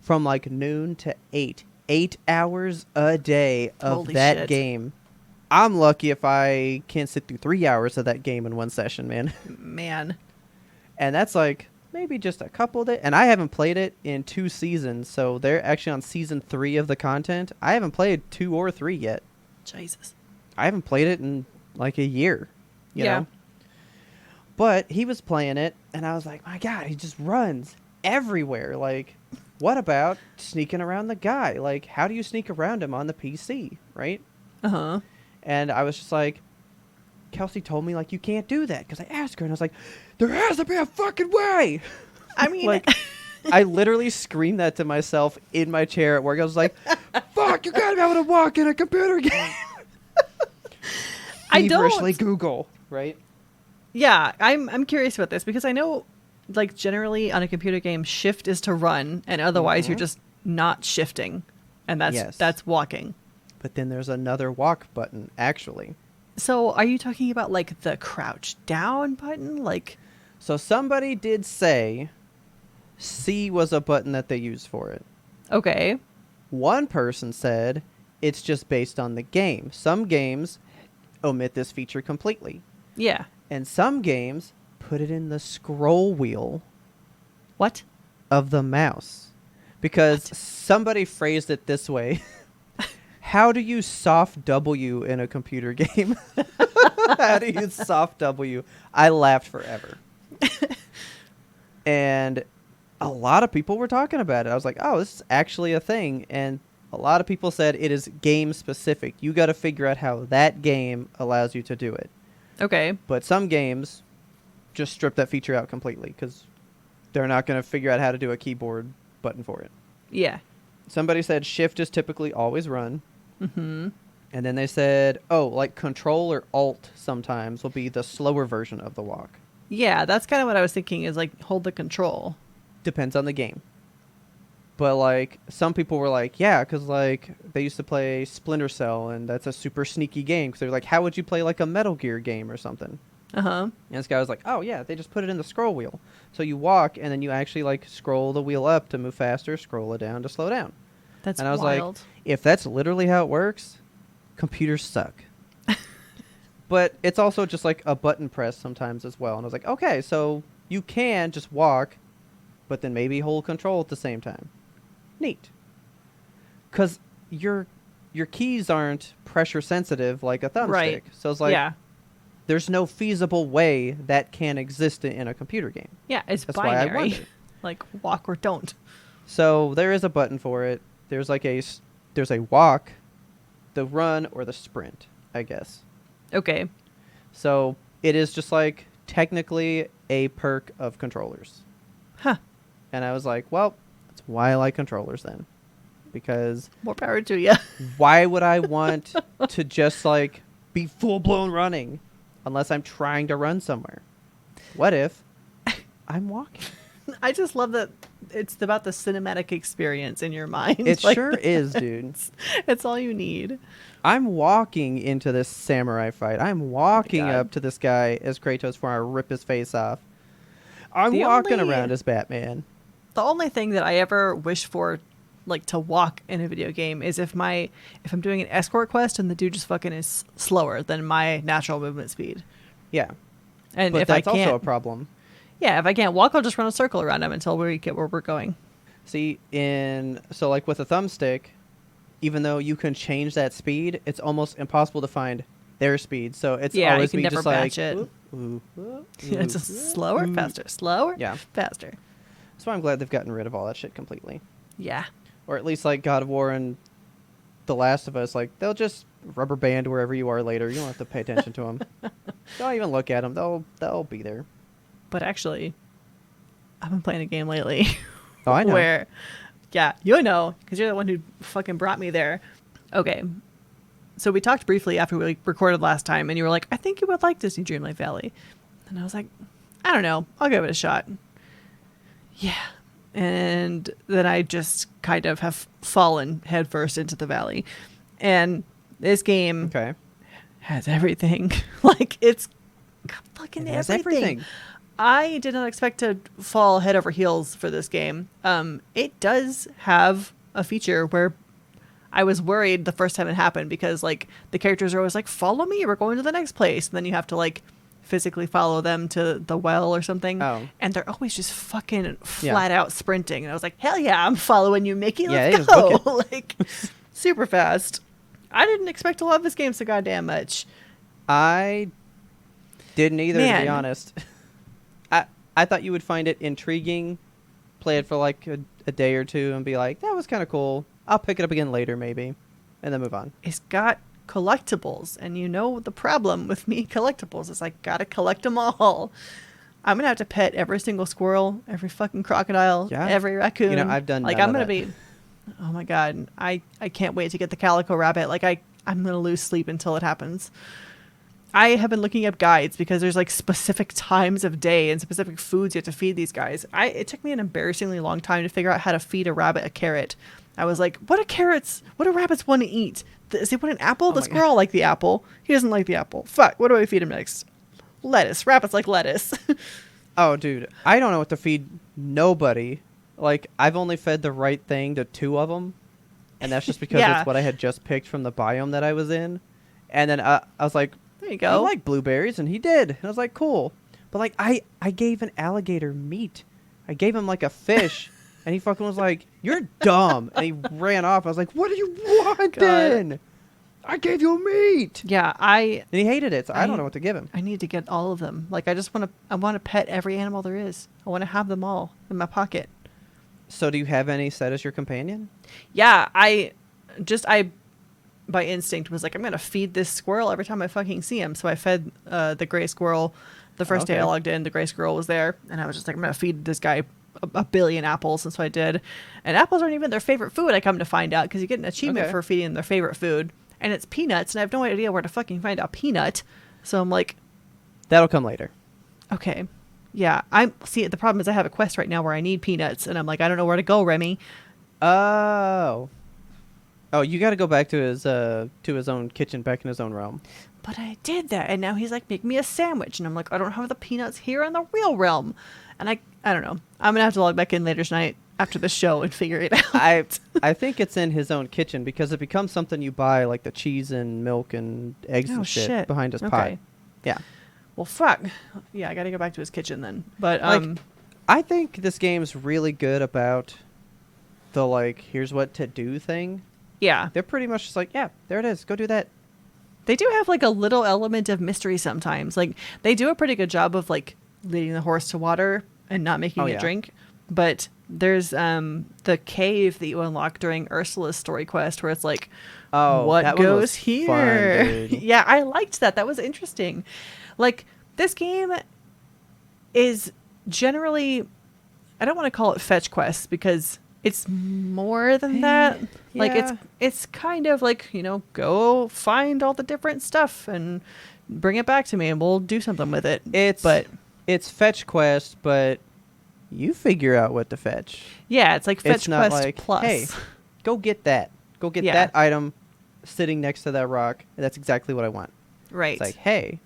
From like noon to 8. 8 hours a day of Holy that shit. game. I'm lucky if I can't sit through 3 hours of that game in one session, man. Man. And that's like maybe just a couple days. And I haven't played it in 2 seasons, so they're actually on season 3 of the content. I haven't played 2 or 3 yet. Jesus. I haven't played it in like a year, you know? But he was playing it, and I was like, my God, he just runs everywhere. Like, what about sneaking around the guy? Like, how do you sneak around him on the PC, right? Uh-huh. And I was just like, Kelsey told me, like, you can't do that. Because I asked her, and I was like, there has to be a fucking way. I mean... like, I literally screamed that to myself in my chair at work. I was like, fuck, you gotta be able to walk in a computer game. I Feverishly don't... Google, right? Yeah, I'm curious about this because I know, like, generally on a computer game, shift is to run, and otherwise you're just not shifting, and that's walking. But then there's another walk button, actually. So are you talking about, like, the crouch down button? Like, So somebody did say C was a button that they used for it. okay. One person said it's just based on the game. Some games omit this feature completely. Yeah. And some games put it in the scroll wheel What? of the mouse. Because somebody phrased it this way. How do you soft W in a computer game? How do you soft W? I laughed forever. And a lot of people were talking about it. I was like, oh, this is actually a thing. And a lot of people said it is game specific. You got to figure out how that game allows you to do it. Okay. But some games just strip that feature out completely because they're not going to figure out how to do a keyboard button for it. Yeah. Somebody said shift is typically always run. Mm-hmm. And then they said, oh, like control or alt sometimes will be the slower version of the walk. Yeah, that's kind of what I was thinking is, like, hold the control. Depends on the game. But, like, some people were like, yeah, because, like, they used to play Splinter Cell, and that's a super sneaky game. Because they're like, how would you play, like, a Metal Gear game or something? Uh-huh. And this guy was like, oh, yeah, they just put it in the scroll wheel. So you walk, and then you actually, like, scroll the wheel up to move faster, scroll it down to slow down. That's And I was wild. like, if that's literally how it works, computers suck. But it's also just, like, a button press sometimes as well. And I was like, okay, so you can just walk, but then maybe hold control at the same time. Neat. Because your keys aren't pressure sensitive like a thumbstick. Right. So it's like, yeah. there's no feasible way that can exist in a computer game. Yeah, it's That's why I binary. wondered. Like, walk or don't. So there is a button for it. There's like there's a walk, the run, or the sprint, I guess. Okay. So it is just like technically a perk of controllers. Huh. And I was like, well, that's why I like controllers then. Because More power to you. why would I want to just like be full-blown running unless I'm trying to run somewhere? What if I'm walking? I just love that it's about the cinematic experience in your mind. It Like, sure is, dude. it's all you need. I'm walking into this samurai fight. I'm walking God. up to this guy as Kratos before I rip his face off. I'm The walking only- around as Batman. The only thing that I ever wish for, like, to walk in a video game is if I'm doing an escort quest and the dude just fucking is slower than my natural movement speed. Yeah. And But if that's I can't, also a problem. yeah, if I can't walk, I'll just run a circle around him until we get where we're going. See, so like with a thumbstick, even though you can change that speed, it's almost impossible to find their speed. So it's Yeah, always you can be never just match like, it. "Ooh, ooh, ooh, It's just ooh, slower, ooh." faster, slower, Yeah. faster. So I'm glad they've gotten rid of all that shit completely. Yeah. Or at least like God of War and The Last of Us, like they'll just rubber band wherever you are later. You don't have to pay attention to them. Don't even look at them. They'll be there. But actually, I've been playing a game lately. Oh, I know. Where, yeah, you know, because you're the one who fucking brought me there. Okay. So we talked briefly after we recorded last time, and you were like, I think you would like Disney Dreamlight Valley. And I was like, I don't know. I'll give it a shot. Yeah. And then I just kind of have fallen headfirst into the valley. And this game has everything. Like, it's fucking everything. I did not expect to fall head over heels for this game. It does have a feature where I was worried the first time it happened because, like, the characters are always like, follow me, we're going to the next place. And then you have to, like, physically follow them to the well or something. Oh. And they're always just fucking flat out sprinting. And I was like, hell yeah, I'm following you, Mickey. Let's go. Like, super fast. I didn't expect to love this game so goddamn much. I didn't either, to be honest. I thought you would find it intriguing, play it for like a day or two and be like, that was kind of cool. I'll pick it up again later maybe, and then move on. It's got collectibles, and you know the problem with me collectibles is I gotta collect them all. I'm gonna have to pet every single squirrel, every fucking crocodile, every raccoon. You know, I've done like none I'm gonna of that. be. Oh my god, I can't wait to get the calico rabbit. Like I'm gonna lose sleep until it happens. I have been looking up guides because there's like specific times of day and specific foods you have to feed these guys. It took me an embarrassingly long time to figure out how to feed a rabbit a carrot. I was like, what do rabbits want to eat? Does he want an apple? The squirrel like the apple. He doesn't like the apple. Fuck, what do I feed him next? Lettuce. Rabbits like lettuce. Oh, dude, I don't know what to feed nobody. Like, I've only fed the right thing to 2 of them, and that's just because it's what I had just picked from the biome that I was in. And then I was like, there you go. I like blueberries, and he did. And I was like, cool. But, like, I gave an alligator meat. I gave him, like, a fish, and he fucking was like, you're dumb. And he ran off. I was like, what do you want then? I gave you meat. Yeah, and he hated it, so I don't know what to give him. I need to get all of them. Like, I want to pet every animal there is. I want to have them all in my pocket. So do you have any set as your companion? Yeah, I by instinct was like, I'm going to feed this squirrel every time I fucking see him. So I fed the gray squirrel. The first day I logged in, the gray squirrel was there. And I was just like, I'm going to feed this guy a billion apples. And so I did. And apples aren't even their favorite food, I come to find out, because you get an achievement for feeding them their favorite food. And it's peanuts. And I have no idea where to fucking find a peanut. So I'm like, that'll come later. Okay. Yeah. The problem is I have a quest right now where I need peanuts. And I'm like, I don't know where to go, Remy. Oh, you got to go back to his own kitchen, back in his own realm. But I did that, and now he's like, make me a sandwich, and I'm like, I don't have the peanuts here in the real realm, and I don't know. I'm gonna have to log back in later tonight after the show and figure it out. I think it's in his own kitchen because it becomes something you buy, like the cheese and milk and eggs and shit behind his pot. Yeah. Well, fuck. Yeah, I got to go back to his kitchen then. But I think this game's really good about the like, here's what to do thing. Yeah. They're pretty much just like, yeah, there it is. Go do that. They do have like a little element of mystery sometimes. Like they do a pretty good job of like leading the horse to water and not making it drink. But there's the cave that you unlock during Ursula's story quest where it's like, what goes here? Fun, yeah, I liked that. That was interesting. Like this game is generally, I don't want to call it fetch quests because it's more than that. Like it's kind of like, go find all the different stuff and bring it back to me and we'll do something with it. It's fetch quest, but you figure out what to fetch. Yeah, it's like fetch quest like, plus. Hey, go get that. Go get that item sitting next to that rock. That's exactly what I want. Right. It's like, hey,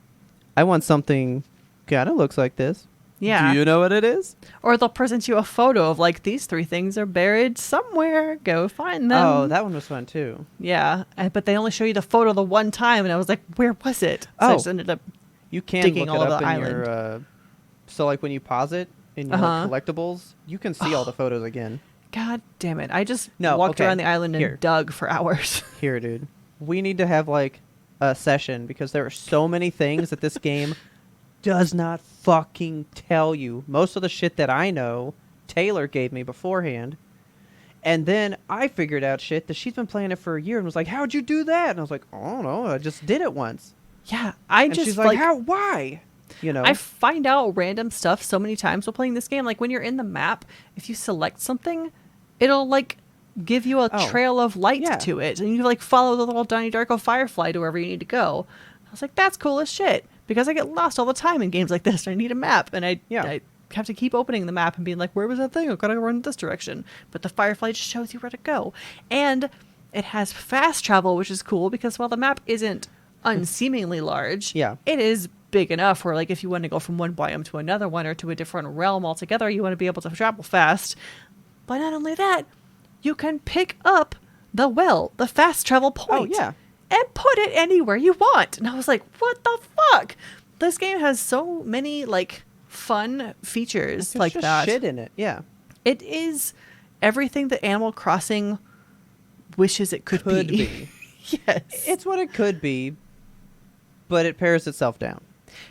I want something kind of looks like this. Yeah. Do you know what it is? Or they'll present you a photo of like, these 3 things are buried somewhere. Go find them. Oh, that one was fun too. Yeah. But they only show you the photo the one time. And I was like, where was it? So I just ended up you can digging look all it up over the in island. your, so like when you pause it in your collectibles, you can see all the photos again. God damn it. I just walked around the island and dug for hours. Here, dude. We need to have like a session because there are so many things that this game does not fucking tell you. Most of the shit that I know, Taylor gave me beforehand. And then I figured out shit that she's been playing it for a year and was like, how'd you do that? And I was like, I don't know. I just did it once. Yeah, And she's like, how? Why? You know? I find out random stuff so many times while playing this game. Like when you're in the map, if you select something, it'll like give you a trail of light to it. And you like follow the little Donnie Darko firefly to wherever you need to go. I was like, that's cool as shit. Because I get lost all the time in games like this. And I need a map. And I have to keep opening the map and being like, where was that thing? I've got to run this direction. But the firefly just shows you where to go. And it has fast travel, which is cool because while the map isn't unseemingly large, it is big enough where like if you want to go from one biome to another one or to a different realm altogether, you want to be able to travel fast. But not only that, you can pick up the fast travel point. And put it anywhere you want. And I was like, what the fuck? This game has so many like fun features like just that. Shit in it. Yeah. It is everything that Animal Crossing wishes it could be. Yes. It's what it could be, but it pares itself down.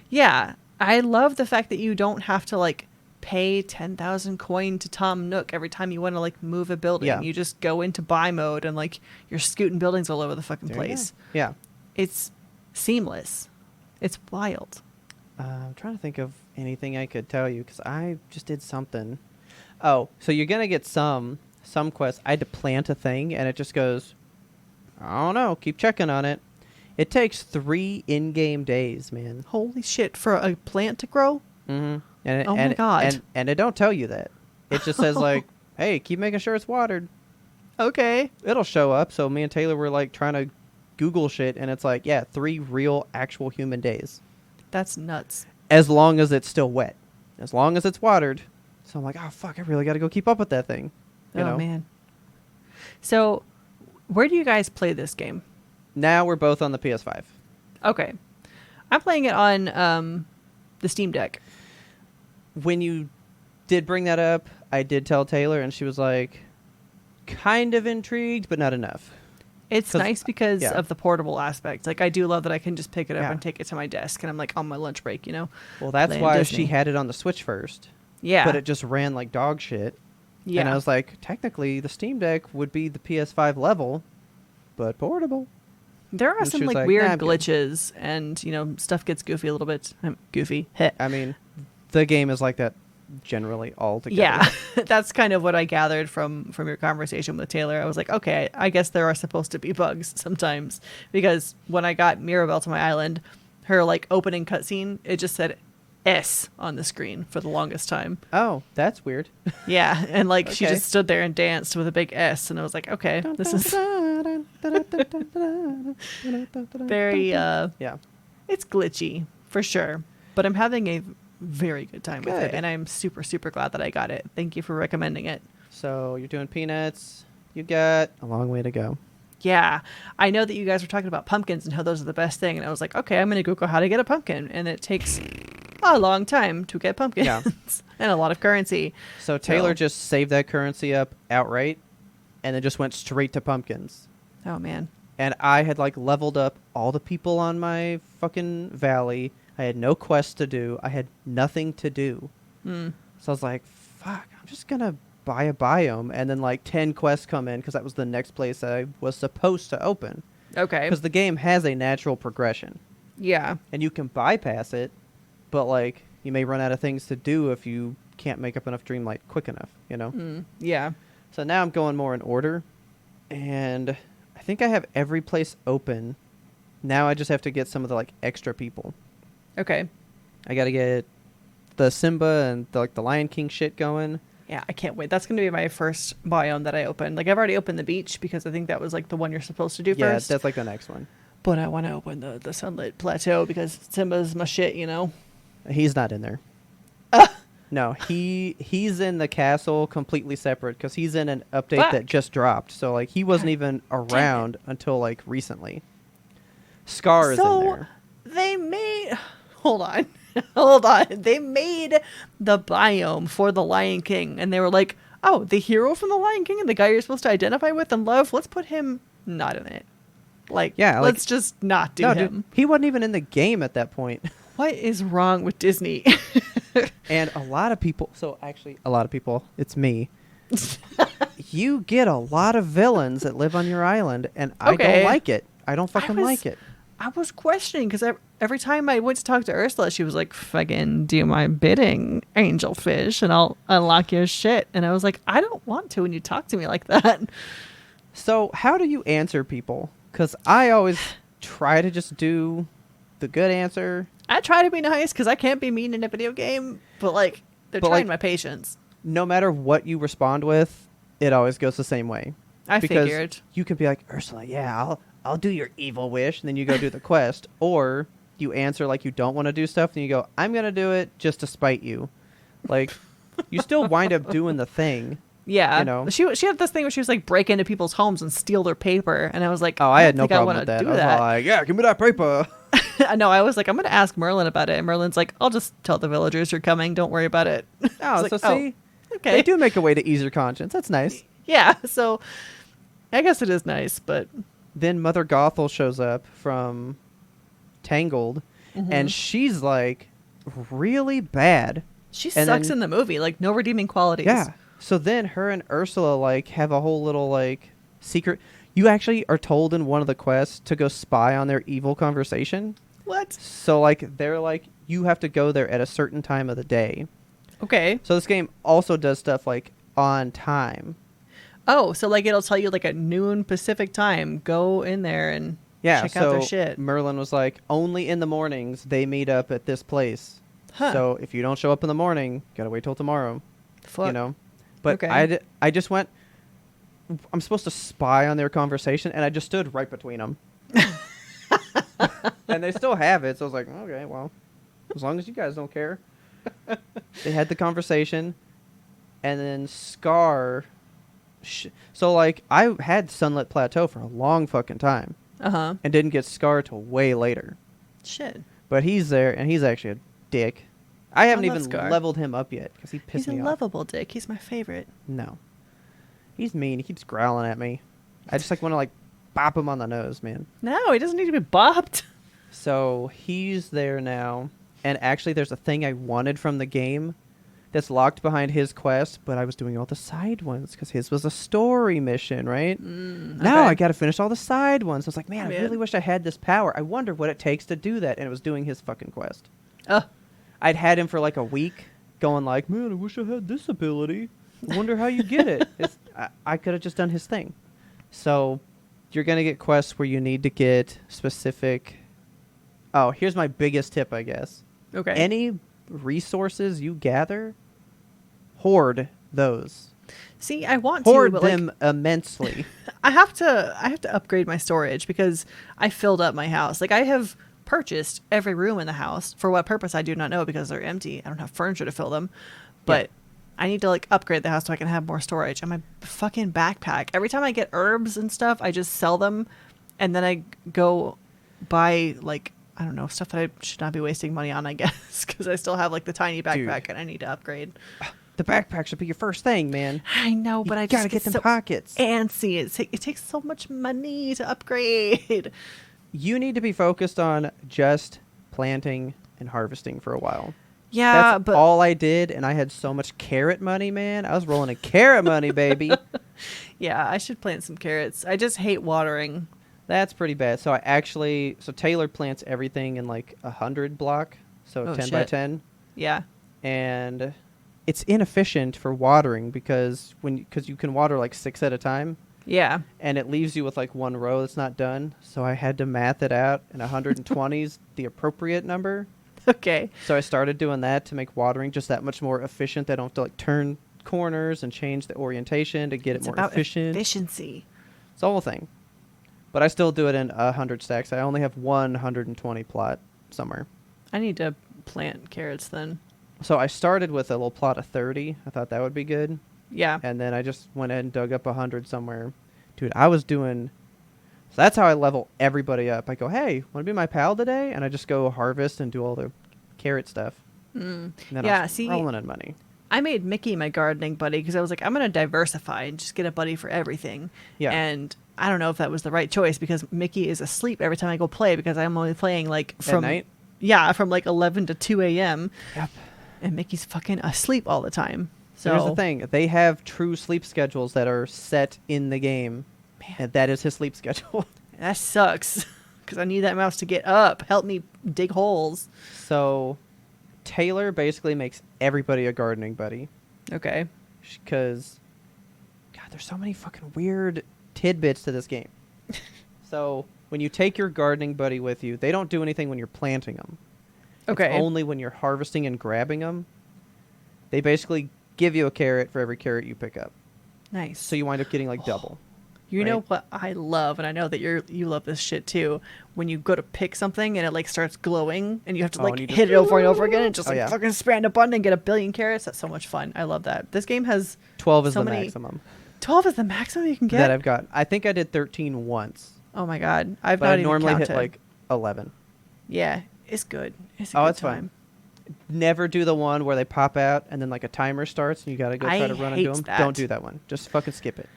Yeah. I love the fact that you don't have to like pay 10,000 coin to Tom Nook every time you want to like move a building. Yeah. You just go into buy mode and like you're scooting buildings all over the fucking place. Yeah. It's seamless. It's wild. I'm trying to think of anything I could tell you because I just did something. Oh, so you're going to get some quests. I had to plant a thing and it just goes, I don't know, keep checking on it. It takes 3 in-game days, man. Holy shit, for a plant to grow? Mm-hmm. And my God. And it don't tell you that. It just says like, hey, keep making sure it's watered. Okay. It'll show up. So me and Taylor were like trying to Google shit and it's like, 3 real actual human days. That's nuts. As long as it's still wet. As long as it's watered. So I'm like, oh, fuck, I really got to go keep up with that thing. You know? Man. So, where do you guys play this game? Now we're both on the PS5. Okay. I'm playing it on the Steam Deck. When you did bring that up, I did tell Taylor, and she was like, kind of intrigued, but not enough. It's nice because of the portable aspect. Like, I do love that I can just pick it up and take it to my desk, and I'm like on my lunch break, you know? Well, that's why she had it on the Switch first. Yeah. But it just ran like dog shit. Yeah. And I was like, technically, the Steam Deck would be the PS5 level, but portable. There are some like weird glitches, and, you know, stuff gets goofy a little bit. Goofy. I mean, the game is like that generally all together. Yeah, that's kind of what I gathered from your conversation with Taylor. I was like, okay, I guess there are supposed to be bugs sometimes, because when I got Mirabelle to my island, her like opening cutscene, it just said S on the screen for the longest time. Oh, that's weird. Yeah, and like she just stood there and danced with a big S, and I was like, okay, this is very it's glitchy for sure, but I'm having a very good time with it, and I'm super, super glad that I got it. Thank you for recommending it. So you're doing peanuts. You got a long way to go. Yeah. I know that you guys were talking about pumpkins and how those are the best thing, and I was like, okay, I'm going to Google how to get a pumpkin, and it takes a long time to get pumpkins and a lot of currency. So Taylor just saved that currency up outright and then just went straight to pumpkins. Oh, man. And I had like leveled up all the people on my fucking valley. I had no quests to do. I had nothing to do. So I was like, fuck, I'm just going to buy a biome. And then like 10 quests come in because that was the next place I was supposed to open. Okay. Because the game has a natural progression. Yeah. And you can bypass it, but like you may run out of things to do if you can't make up enough Dreamlight quick enough, you know? Yeah. So now I'm going more in order. And I think I have every place open. Now I just have to get some of the like extra people. Okay. I got to get the Simba and the Lion King shit going. Yeah, I can't wait. That's going to be my first biome that I open. Like, I've already opened the beach because I think that was like the one you're supposed to do first. Yeah, that's like the next one. But I want to open the Sunlit Plateau because Simba's my shit, you know? He's not in there. No, he's in the castle completely separate because he's in an update that just dropped. So, like, he wasn't even around until, like, recently. Scar is in there. They made... Hold on. Hold on. They made the biome for the Lion King, and they were like, oh, the hero from the Lion King and the guy you're supposed to identify with and love, let's put him not in it. Like, yeah, let's just not do him. Dude, he wasn't even in the game at that point. What is wrong with Disney? And a lot of people, so actually a lot of people, it's me, you get a lot of villains that live on your island, and I Okay. don't like it. I don't fucking like it. I was questioning because every time I went to talk to Ursula, she was like, fucking do my bidding, angelfish, and I'll unlock your shit. And I was like, I don't want to when you talk to me like that. So how do you answer people? Because I always try to just do the good answer. I try to be nice because I can't be mean in a video game, but like, they're But, trying like, my patience. No matter what you respond with, it always goes the same way. I Because figured. you could be like, Ursula, yeah, I'll do your evil wish, and then you go do the quest. Or you answer like you don't want to do stuff, and you go, I'm going to do it just to spite you. Like, you still wind up doing the thing. Yeah. You know? She had this thing where she was like break into people's homes and steal their paper. And I was like, Oh, I had no don't think problem wanna with that. do I was that. like, yeah, give me that paper. No, I was like, I'm going to ask Merlin about it. And Merlin's like, I'll just tell the villagers you're coming. Don't worry about it. I Oh, was so like, see, okay. they do make a way to ease your conscience. That's nice. Yeah. So I guess it is nice, but Then Mother Gothel shows up from Tangled, and she's like really bad. she And sucks then- in the movie. Like, no redeeming qualities. Yeah. So then her and Ursula like have a whole little like secret. You actually are told in one of the quests to go spy on their evil conversation. What? So like they're like you have to go there at a certain time of the day. Okay. So this game also does stuff like on time. Oh, so like it'll tell you like at noon Pacific time, go in there and Yeah, check so out their shit. Merlin was like, only in the mornings they meet up at this place. Huh. So if you don't show up in the morning, gotta wait till tomorrow. Fuck. You know, but Okay. I just went. I'm supposed to spy on their conversation, and I just stood right between them. And they still have it, so I was like, okay, well, as long as you guys don't care. They had the conversation, and then Scar. So like I had Sunlit Plateau for a long fucking time. Uh-huh. And didn't get Scar till way later. Shit. But he's there, and he's actually a dick. I haven't love even Scar. leveled him up yet because he pissed He's a me off. lovable dick. He's my favorite. No, he's mean. He keeps growling at me. I just like want to like bop him on the nose, man. No, he doesn't need to be bopped. So he's there now, and actually, there's a thing I wanted from the game that's locked behind his quest, but I was doing all the side ones because his was a story mission, right? Now okay. I got to finish all the side ones. I was like, man, I Man. really wish I had this power. I wonder what it takes to do that, and it was doing his fucking quest. Oh, I'd had him for like a week, going like, man, I wish I had this ability. I wonder how you get it. I could have just done his thing. So you're gonna get quests where you need to get specific. Oh, here's my biggest tip, I guess. okay. Any resources you gather, hoard those. See, I want Hoard to, but them immensely. I have to upgrade my storage because I filled up my house. Like I have purchased every room in the house. For what purpose I do not know because they're empty. I don't have furniture to fill them. But I need to like upgrade the house so I can have more storage. And my fucking backpack. Every time I get herbs and stuff, I just sell them and then I go buy like I don't know, stuff that I should not be wasting money on, I guess, because I still have like the tiny backpack and I need to upgrade. The backpack should be your first thing, man. I know, but You I gotta just get them so pockets. antsy. It takes so much money to upgrade. You need to be focused on just planting and harvesting for a while. Yeah, That's but all I did, and I had so much carrot money, man. I was rolling in carrot money, baby. yeah, I should plant some carrots. I just hate watering. That's pretty bad. So Taylor plants everything in like 100 block, so Oh, 10 by shit. 10, Yeah. and it's inefficient for watering because you can water like 6 at a time, Yeah. and it leaves you with like one row that's not done. So I had to math it out, and 120 is the appropriate number. Okay. So I started doing that to make watering just that much more efficient. I don't have to like turn corners and change the orientation to get It's it more about efficient. efficiency. It's the whole thing. But I still do it in 100 stacks. I only have 120 plot somewhere. I need to plant carrots then. So I started with a little plot of 30. I thought that would be good. Yeah. And then I just went ahead and dug up 100 somewhere. Dude, I was doing... So that's how I level everybody up. I go, hey, want to be my pal today? And I just go harvest and do all the carrot stuff. And then I Yeah, was see- rolling in money. I made Mickey my gardening buddy because I was like, I'm going to diversify and just get a buddy for everything. Yeah. And I don't know if that was the right choice because Mickey is asleep every time I go play because I'm only playing like from night? Yeah, from like 11 to 2 a.m. Yep. And Mickey's fucking asleep all the time. So here's the thing. They have true sleep schedules that are set in the game. Man. And that is his sleep schedule. That sucks. Because I need that mouse to get up. Help me dig holes. So Taylor basically makes everybody a gardening buddy. Okay. Because, God, there's so many fucking weird tidbits to this game. So when you take your gardening buddy with you, they don't do anything when you're planting them. Okay. It's only when you're harvesting and grabbing them. They basically give you a carrot for every carrot you pick up. Nice. So you wind up getting like double. You know what I love, and I know that you love this shit too, when you go to pick something and it like starts glowing and you have to like hit it over and over again and just fucking spam a button and get a billion carrots. That's so much fun. I love that. This game has 12 is the maximum. 12 is the maximum you can get? That I've got. I think I did 13 once. Oh my god. I've but not I even normally counted. hit like 11. Yeah, it's good. It's a good time. Fine. Never do the one where they pop out and then like a timer starts and you gotta go try to run into them. That. Don't do that one. Just fucking skip it.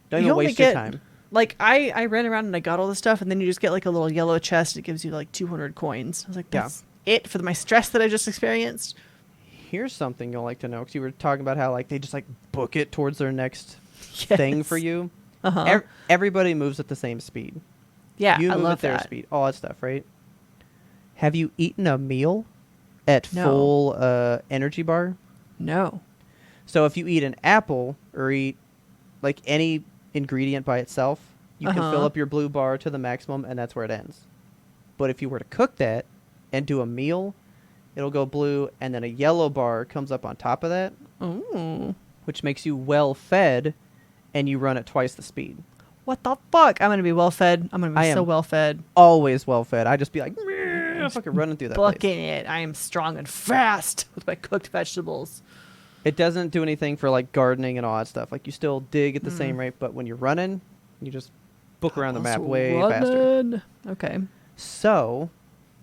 Don't you even waste your time. Like I ran around and I got all this stuff and then you just get like a little yellow chest. It gives you like 200 coins. I was like, that's it for my stress that I just experienced. Here's something you'll like to know because you were talking about how like they just like book it towards their next thing for you. Uh-huh. Everybody moves at the same speed. Yeah, you I move love at their that. speed. All that stuff, right? Have you eaten a meal at No. full energy bar? No. So if you eat an apple or eat like any ingredient by itself, you can fill up your blue bar to the maximum and that's where it ends. But if you were to cook that and do a meal, it'll go blue and then a yellow bar comes up on top of that. Ooh. Which makes you well fed and you run at twice the speed. What the fuck? I'm going to be well fed. I'm going to be so well fed. Always well fed. I just be like, fucking running through that place. Bucking it. I am strong and fast with my cooked vegetables. It doesn't do anything for like gardening and all that stuff. Like you still dig at the same rate, but when you're running, you just book around the map way faster. Okay. So,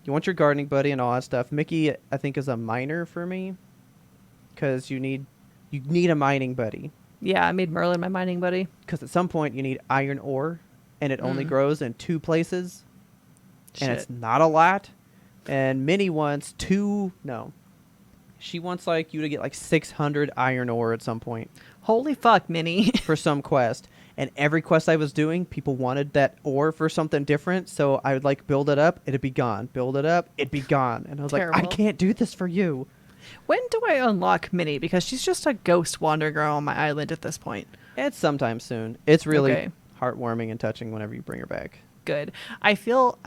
you want your gardening buddy and all that stuff. Mickey, I think, is a miner for me because you need a mining buddy. Yeah, I made Merlin my mining buddy. Because at some point you need iron ore, and it only grows in 2 places, and it's not a lot. And Minnie wants she wants like you to get like 600 iron ore at some point. Holy fuck, Minnie. For some quest. And every quest I was doing, people wanted that ore for something different. So I would like build it up, it'd be gone. Build it up, it'd be gone. And I was like, I can't do this for you. When do I unlock Minnie? Because she's just a ghost wandering around on my island at this point. It's sometime soon. It's really heartwarming and touching whenever you bring her back. Good. I felt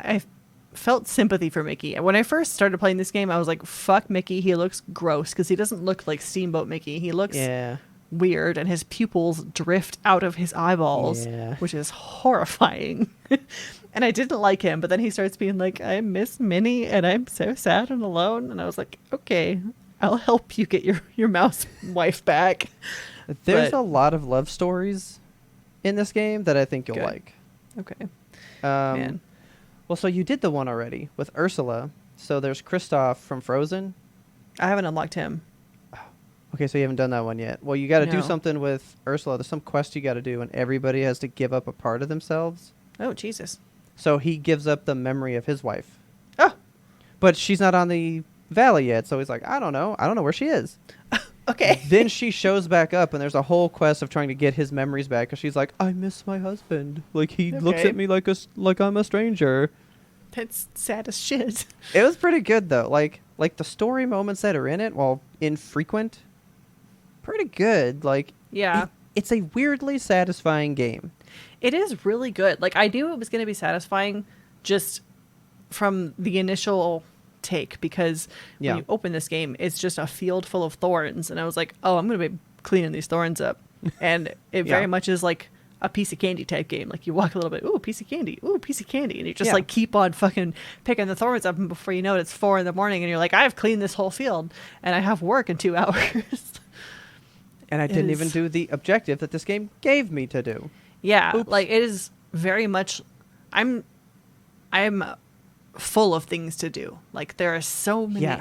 sympathy for Mickey. When I first started playing this game, I was like, fuck Mickey. He looks gross because he doesn't look like Steamboat Mickey. He looks weird and his pupils drift out of his eyeballs, which is horrifying. And I didn't like him, but then he starts being like, I miss Minnie and I'm so sad and alone. And I was like, okay, I'll help you get your mouse wife back. There's a lot of love stories in this game that I think you'll like. Okay. Man. Well, so you did the one already with Ursula. So there's Kristoff from Frozen. I haven't unlocked him. Okay, so you haven't done that one yet. Well, you got to do something with Ursula. There's some quest you got to do, and everybody has to give up a part of themselves. Oh, Jesus. So he gives up the memory of his wife. Oh. But she's not on the valley yet, so he's like, I don't know where she is. Okay. Then she shows back up, and there's a whole quest of trying to get his memories back, because she's like, I miss my husband. Like, he looks at me like I'm a stranger. That's sad as shit. It was pretty good, though. Like the story moments that are in it, while infrequent, pretty good. Like, it's a weirdly satisfying game. It is really good. Like, I knew it was going to be satisfying just from the initial take, because when you open this game, it's just a field full of thorns, and I was like, oh, I'm going to be cleaning these thorns up. And it very much is like a piece of candy type game. Like, you walk a little bit, ooh, piece of candy, and you just like keep on fucking picking the thorns up, and before you know it, it's 4 a.m, and you're like, I've cleaned this whole field and I have work in 2 hours. And I didn't even do the objective that this game gave me to do. Yeah. Oops. Like, it is very much, I'm full of things to do. Like, there are so many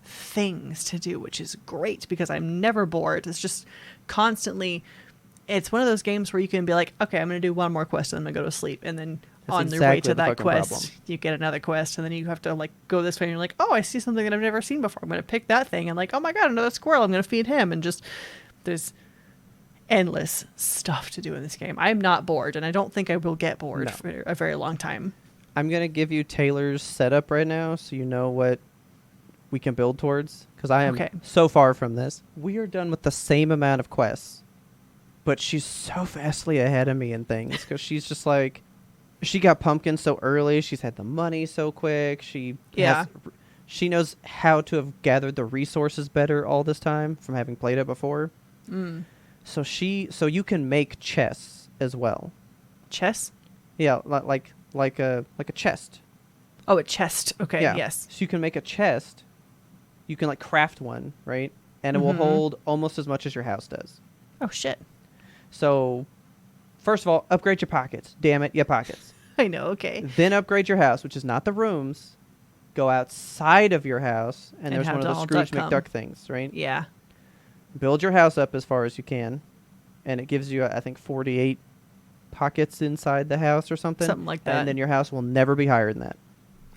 things to do, which is great because I'm never bored. It's just constantly, it's one of those games where you can be like, okay, I'm going to do one more quest and I'm going to go to sleep. And then on the way to that quest, you get another quest, and then you have to like go this way, and you're like, oh, I see something that I've never seen before. I'm going to pick that thing, and like, oh my God, another squirrel. I'm going to feed him, and just there's endless stuff to do in this game. I'm not bored, and I don't think I will get bored for a very long time. I'm going to give you Taylor's setup right now so you know what we can build towards, because I am so far from this. We are done with the same amount of quests, but she's so vastly ahead of me in things, because she's just like, she got pumpkins so early, she's had the money so quick, she knows how to have gathered the resources better all this time from having played it before. So you can make chests as well. Chess? Yeah, like a chest. Oh, a chest. Okay, yeah. Yes. So you can make a chest. You can like craft one, right? And it will hold almost as much as your house does. Oh shit. So first of all, upgrade your pockets. Damn it, your pockets. I know, okay. Then upgrade your house, which is not the rooms. Go outside of your house, and there's one of the Scrooge McDuck things, right? Yeah. Build your house up as far as you can, and it gives you, I think, 48 pockets inside the house or something. Something like that. And then your house will never be higher than that.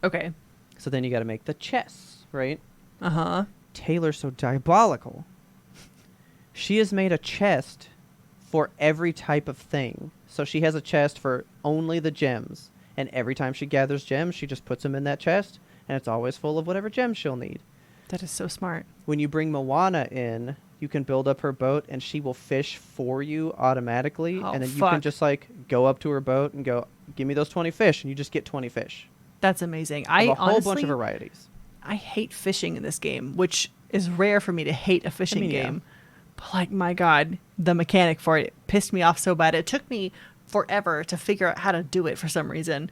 Okay. So then you got to make the chests, right? Uh-huh. Taylor's so diabolical. She has made a chest for every type of thing. So she has a chest for only the gems. And every time she gathers gems, she just puts them in that chest. And it's always full of whatever gems she'll need. That is so smart. When you bring Moana in, you can build up her boat and she will fish for you automatically. Oh, and then you can just like go up to her boat and go, give me those 20 fish. And you just get 20 fish. That's amazing. A whole bunch of varieties. I hate fishing in this game, which is rare for me to hate a fishing game. But like, my God, the mechanic for it pissed me off so bad. It took me forever to figure out how to do it for some reason.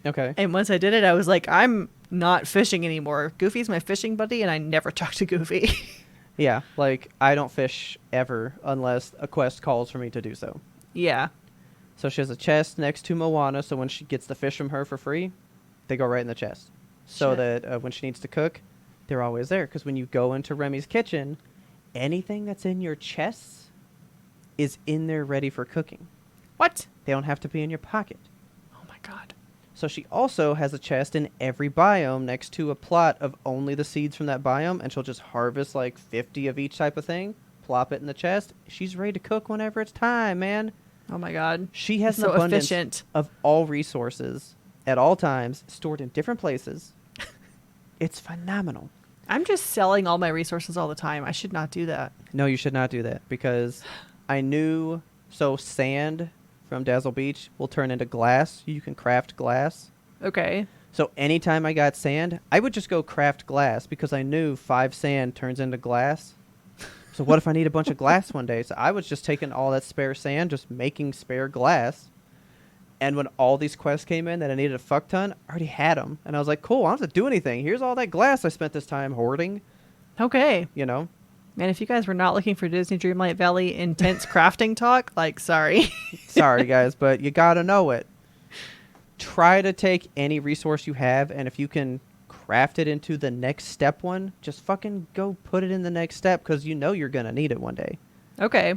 Okay. And once I did it, I was like, I'm not fishing anymore. Goofy's my fishing buddy, and I never talk to Goofy. Yeah, like, I don't fish ever unless a quest calls for me to do so. Yeah. So she has a chest next to Moana, so when she gets the fish from her for free, they go right in the chest. So that when she needs to cook, they're always there. Because when you go into Remy's kitchen, anything that's in your chests is in there ready for cooking. What? They don't have to be in your pocket. Oh, my God. So she also has a chest in every biome next to a plot of only the seeds from that biome, and she'll just harvest like 50 of each type of thing, plop it in the chest. She's ready to cook whenever it's time, man. Oh, my God. She has an abundance of all resources at all times, stored in different places. It's phenomenal. I'm just selling all my resources all the time. I should not do that. No, you should not do that, because I knew... So sand from Dazzle Beach will turn into glass. You can craft glass. Okay. So anytime I got sand, I would just go craft glass, because I knew 5 sand turns into glass. So what if I need a bunch of glass one day? So I was just taking all that spare sand, just making spare glass. And when all these quests came in that I needed a fuck ton, I already had them. And I was like, cool, I don't have to do anything. Here's all that glass I spent this time hoarding. Okay. You know? Man, if you guys were not looking for Disney Dreamlight Valley intense crafting talk, like, sorry. Sorry, guys, but you gotta know it. Try to take any resource you have, and if you can craft it into the next step one, just fucking go put it in the next step, because you know you're gonna need it one day. Okay.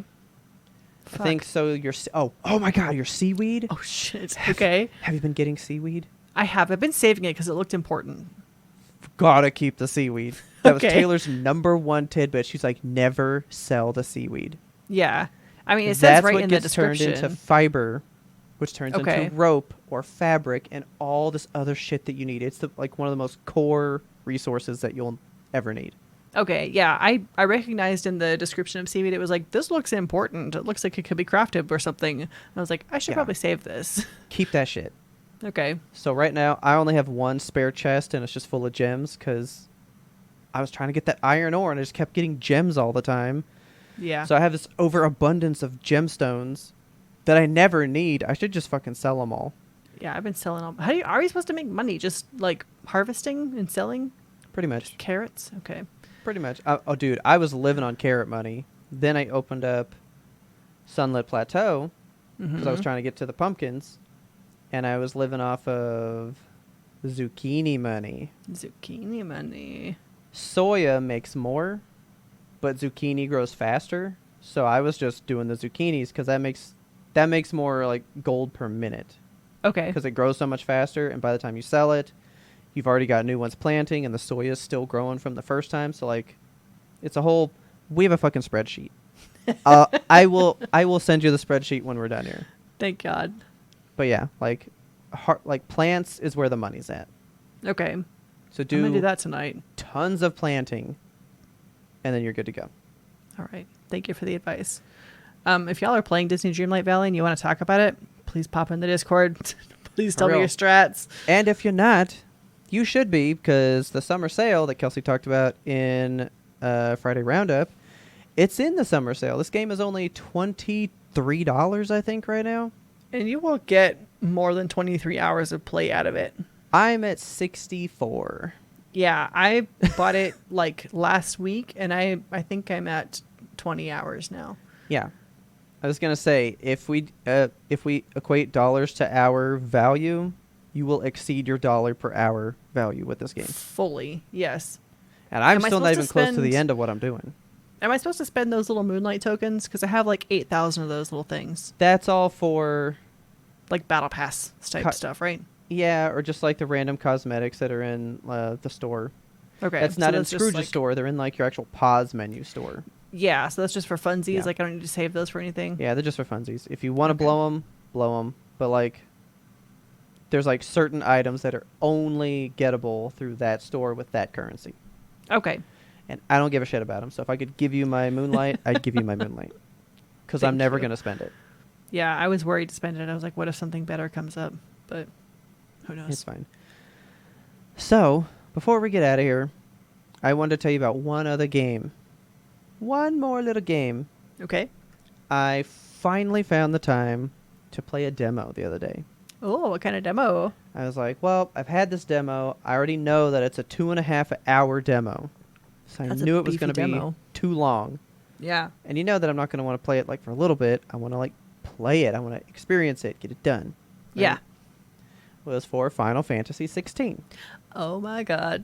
I think so. Oh my God, your seaweed. Oh shit. Okay. Have you been getting seaweed? I have. I've been saving it because it looked important. Gotta keep the seaweed. That was Taylor's #1 tidbit. She's like, never sell the seaweed. Yeah. I mean, it says right in the description. Turned into fiber, which turns into rope or fabric and all this other shit that you need. It's like one of the most core resources that you'll ever need. Okay, yeah, I recognized in the description of seaweed, it was like, this looks important. It looks like it could be crafted or something. And I was like, I should probably save this. Keep that shit. Okay. So right now, I only have 1 spare chest, and it's just full of gems, because I was trying to get that iron ore, and I just kept getting gems all the time. Yeah. So I have this overabundance of gemstones that I never need. I should just fucking sell them all. Yeah, I've been selling all. Are we supposed to make money? Just, like, harvesting and selling? Pretty much. Just carrots? Okay. Pretty much. Oh, dude, I was living on carrot money. Then I opened up Sunlit Plateau because I was trying to get to the pumpkins, and I was living off of zucchini money. Zucchini money. Soya makes more, but zucchini grows faster. So I was just doing the zucchinis because that makes more like gold per minute. Okay. Because it grows so much faster, and by the time you sell it, you've already got new ones planting, and the soya is still growing from the first time. So, like, it's a whole... We have a fucking spreadsheet. I will send you the spreadsheet when we're done here. Thank God. But yeah, like like plants is where the money's at. Okay. So I'm going to do do that tonight. tons of planting, and then you're good to go. All right. Thank you for the advice. If y'all are playing Disney Dreamlight Valley and you want to talk about it, please pop in the Discord. Please tell me your strats. And if you're not, you should be, because the summer sale that Kelsey talked about in Friday Roundup, it's in the summer sale. This game is only $23, I think, right now. And you will get more than 23 hours of play out of it. I'm at 64. Yeah, I bought it like last week, and I think I'm at 20 hours now. Yeah. I was going to say, if we equate dollars to hour value, you will exceed your dollar per hour value with this game. Fully, yes. And I'm Am I still not supposed even to close to spend- the end of what I'm doing. Am I supposed to spend those little Moonlight tokens? Because I have like 8,000 of those little things. That's all for, Like Battle Pass type stuff, right? yeah, or just like the random cosmetics that are in the store. Okay. That's so not in just, Scrooge's like- store. They're in like your actual pause menu store. Yeah, so that's just for funsies. Yeah. Like I don't need to save those for anything. Yeah, they're just for funsies. If you want to Okay. blow them. But like, there's like certain items that are only gettable through that store with that currency. Okay. And I don't give a shit about them. So if I could give you my Moonlight, I'd give you my Moonlight. Because I'm Thank never you. going to spend it. Yeah, I was worried to spend it. I was like, what if something better comes up? But who knows? It's fine. So, before we get out of here, I wanted to tell you about one other game. One more little game. Okay. I finally found the time to play a demo the other day. Oh, what kind of demo? I was like, well, I've had this demo. I already know that it's a 2.5 hour demo. So That's I a knew it was beefy going to be demo. too long. Yeah. And you know that I'm not going to want to play it like for a little bit. I want to like play it. I want to experience it, get it done. Right? Yeah. It was for Final Fantasy 16. Oh my God.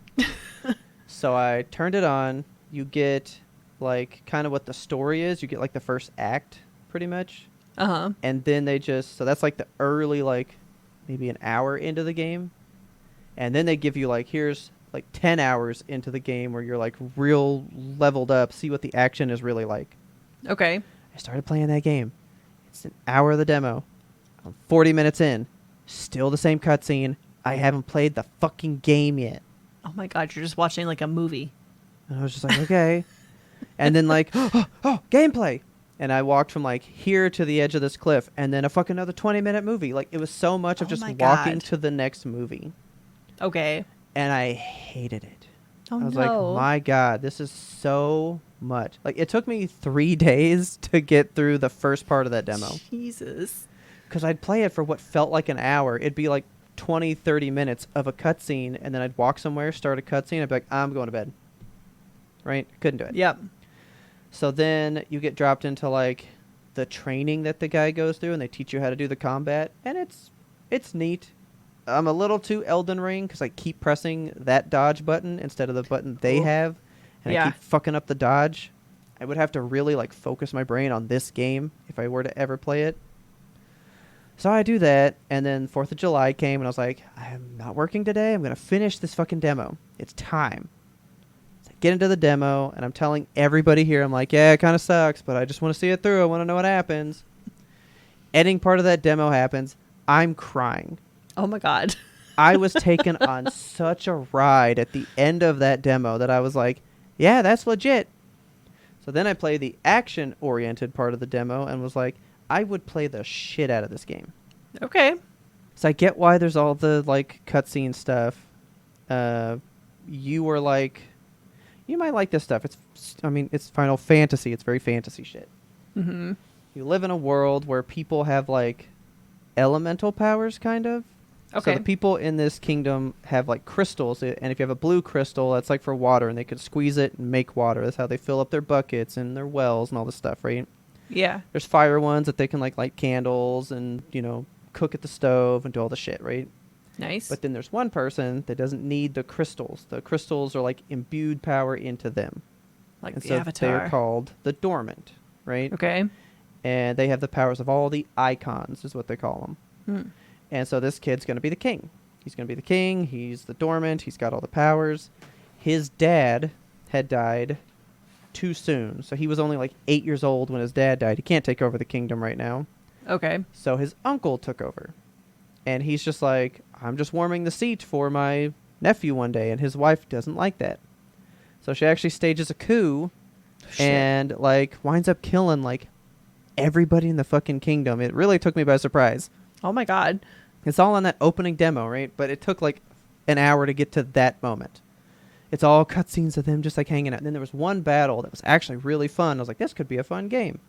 So I turned it on. You get like kind of what the story is. You get like the first act pretty much. Uh-huh. And then so that's like the early, like maybe an hour into the game. And then they give you like, here's like 10 hours into the game where you're like real leveled up, see what the action is really like. Okay. I started playing that game. It's an hour of the demo. I'm 40 minutes in. Still the same cutscene. I haven't played the fucking game yet. Oh my God, you're just watching like a movie. And I was just like, okay. And then like, oh, gameplay. And I walked from like here to the edge of this cliff, and then a fucking another 20-minute movie. Like it was so much of Oh just my walking God. to the next movie. Okay. And I hated it. Oh I was no. like, my God, this is so much. Like it took me 3 days to get through the first part of that demo. Jesus. Because I'd play it for what felt like an hour. It'd be like 20, 30 minutes of a cutscene, and then I'd walk somewhere, start a cutscene, I'd be like, I'm going to bed. Right? Couldn't do it. Yep. So then you get dropped into like the training that the guy goes through, and they teach you how to do the combat, and it's neat. I'm a little too Elden Ring because I keep pressing that dodge button instead of the button they Ooh. have, and I Yeah. keep fucking up the dodge. I would have to really like focus my brain on this game if I were to ever play it. So I do that, and then 4th of July came, and I was like, I'm not working today. I'm going to finish this fucking demo. It's time. So I get into the demo, and I'm telling everybody here, I'm like, yeah, it kind of sucks, but I just want to see it through. I want to know what happens. Ending part of that demo happens. I'm crying. Oh my God. I was taken on such a ride at the end of that demo that I was like, yeah, that's legit. So then I played the action-oriented part of the demo and was like, I would play the shit out of this game. Okay. So I get why there's all the like cutscene stuff. You were like, you might like this stuff. It's Final Fantasy. It's very fantasy shit. Mm-hmm. You live in a world where people have like elemental powers, kind of. Okay. So the people in this kingdom have like crystals, and if you have a blue crystal, that's like for water, and they could squeeze it and make water. That's how they fill up their buckets and their wells and all this stuff, right? Yeah. There's fire ones that they can like light candles and, cook at the stove and do all the shit, right? Nice. But then there's one person that doesn't need the crystals. The crystals are like imbued power into them. like And the so Avatar. they're called the dormant, right? Okay. And they have the powers of all the icons, is what they call them. Hmm. And so this kid's going to be the king. He's going to be the king. He's the dormant. He's got all the powers. His dad had died too soon. So he was only like 8 years old when his dad died. He can't take over the kingdom right now. Okay. So his uncle took over. And he's just like, I'm just warming the seat for my nephew one day. And his wife doesn't like that. So she actually stages a coup and like winds up killing like everybody in the fucking kingdom. It really took me by surprise. Oh my God. It's all on that opening demo, right? But it took like an hour to get to that moment. It's all cutscenes of them just like hanging out. And then there was one battle that was actually really fun. I was like, this could be a fun game.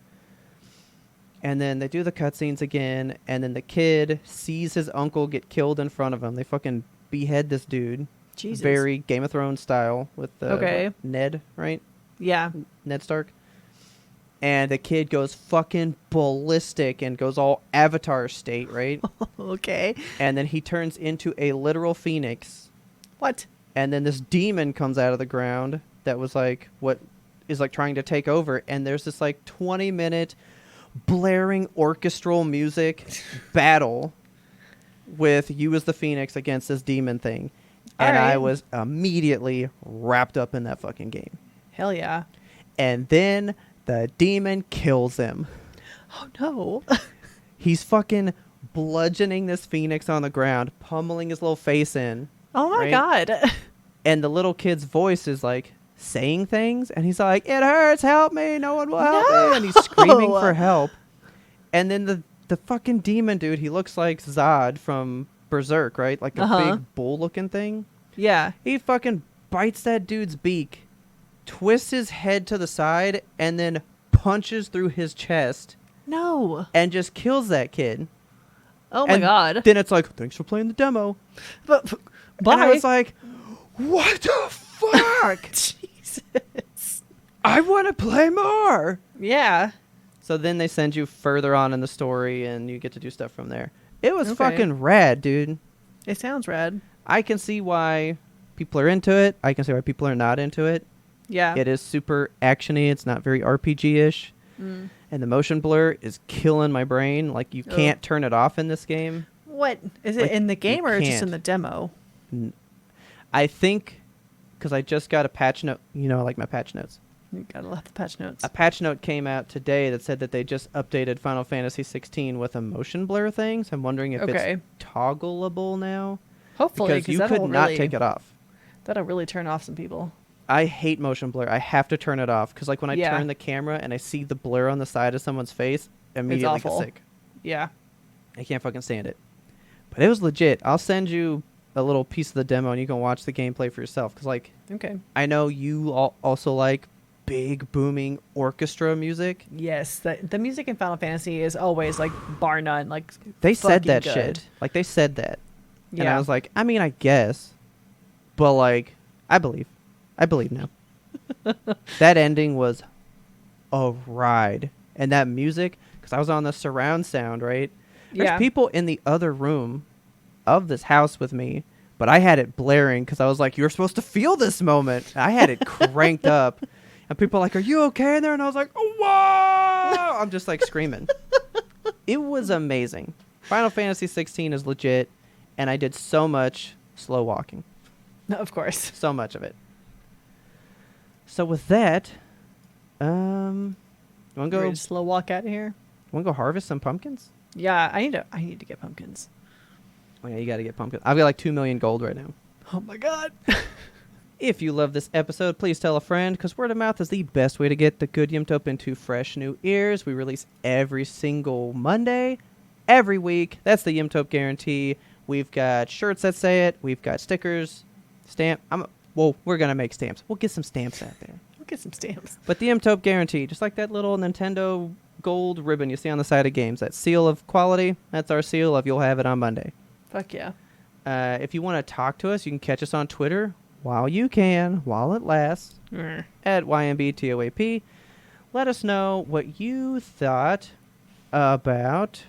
And then they do the cutscenes again, and then the kid sees his uncle get killed in front of him. They fucking behead this dude. Jesus. Very Game of Thrones style with the Ned, right? Yeah. Ned Stark. And the kid goes fucking ballistic and goes all Avatar state, right? Okay. And then he turns into a literal phoenix. What? And then this demon comes out of the ground that was like what is like trying to take over. And there's this like 20-minute blaring orchestral music battle with you as the phoenix against this demon thing. And I was immediately wrapped up in that fucking game. Hell yeah. And then the demon kills him. Oh no. He's fucking bludgeoning this phoenix on the ground, pummeling his little face in. Oh my God. And the little kid's voice is like saying things, and he's like, it hurts, help me, no one will help me. And he's screaming for help. And then the fucking demon dude, he looks like Zod from Berserk, right? Like a big bull looking thing. Yeah. He fucking bites that dude's beak, twists his head to the side, and then punches through his chest. No. And just kills that kid. Oh my God. Then it's like, thanks for playing the demo. But And I was like, what the fuck? Jesus. I want to play more. Yeah. So then they send you further on in the story, and you get to do stuff from there. It was fucking rad, dude. It sounds rad. I can see why people are into it. I can see why people are not into it. Yeah. It is super actiony. It's not very RPG-ish. Mm. And the motion blur is killing my brain. Like, you can't turn it off in this game. What? Is it Like, in the game or just in can't. the demo? I think, because I just got a patch note. You know, I like my patch notes. You gotta love the patch notes. A patch note came out today that said that they just updated Final Fantasy 16 with a motion blur thing. So I'm wondering if it's toggleable now. Hopefully, because you could not take it off. That'll really turn off some people. I hate motion blur. I have to turn it off because, like, when I turn the camera and I see the blur on the side of someone's face, immediately it's awful. get sick. Yeah. I can't fucking stand it. But it was legit. I'll send you a little piece of the demo and you can watch the gameplay for yourself. Because, like, I know you also like big booming orchestra music. Yes, the music in Final Fantasy is always like bar none. Like they said that good. shit. Like they said that, yeah. And I was like, I mean, I guess, but like, I believe now. That ending was a ride, and that music, because I was on the surround sound, right? There's people in the other room of this house with me, but I had it blaring because I was like, you're supposed to feel this moment. I had it cranked up. And people are like, are you okay in there? And I was like, oh, whoa! I'm just like screaming. It was amazing. Final Fantasy 16 is legit. And I did so much slow walking. No, of course. So much of it. So with that, you want to go slow walk out of here? Want to go harvest some pumpkins? Yeah, I need to get pumpkins. Oh yeah, you got to get pumpkins. I've got like 2 million gold right now. Oh my God. If you love this episode, please tell a friend, because word of mouth is the best way to get the good Yimtop into fresh new ears. We release every single Monday, every week. That's the Yimtop guarantee. We've got shirts that say it. We've got stickers, we're going to make stamps. We'll get some stamps out there. We'll get some stamps. But the Yimtop guarantee, just like that little Nintendo gold ribbon you see on the side of games, that seal of quality, that's our seal of you'll have it on Monday. Fuck yeah. If you want to talk to us, you can catch us on Twitter. While it lasts, at YMBTOAP. Let us know what you thought about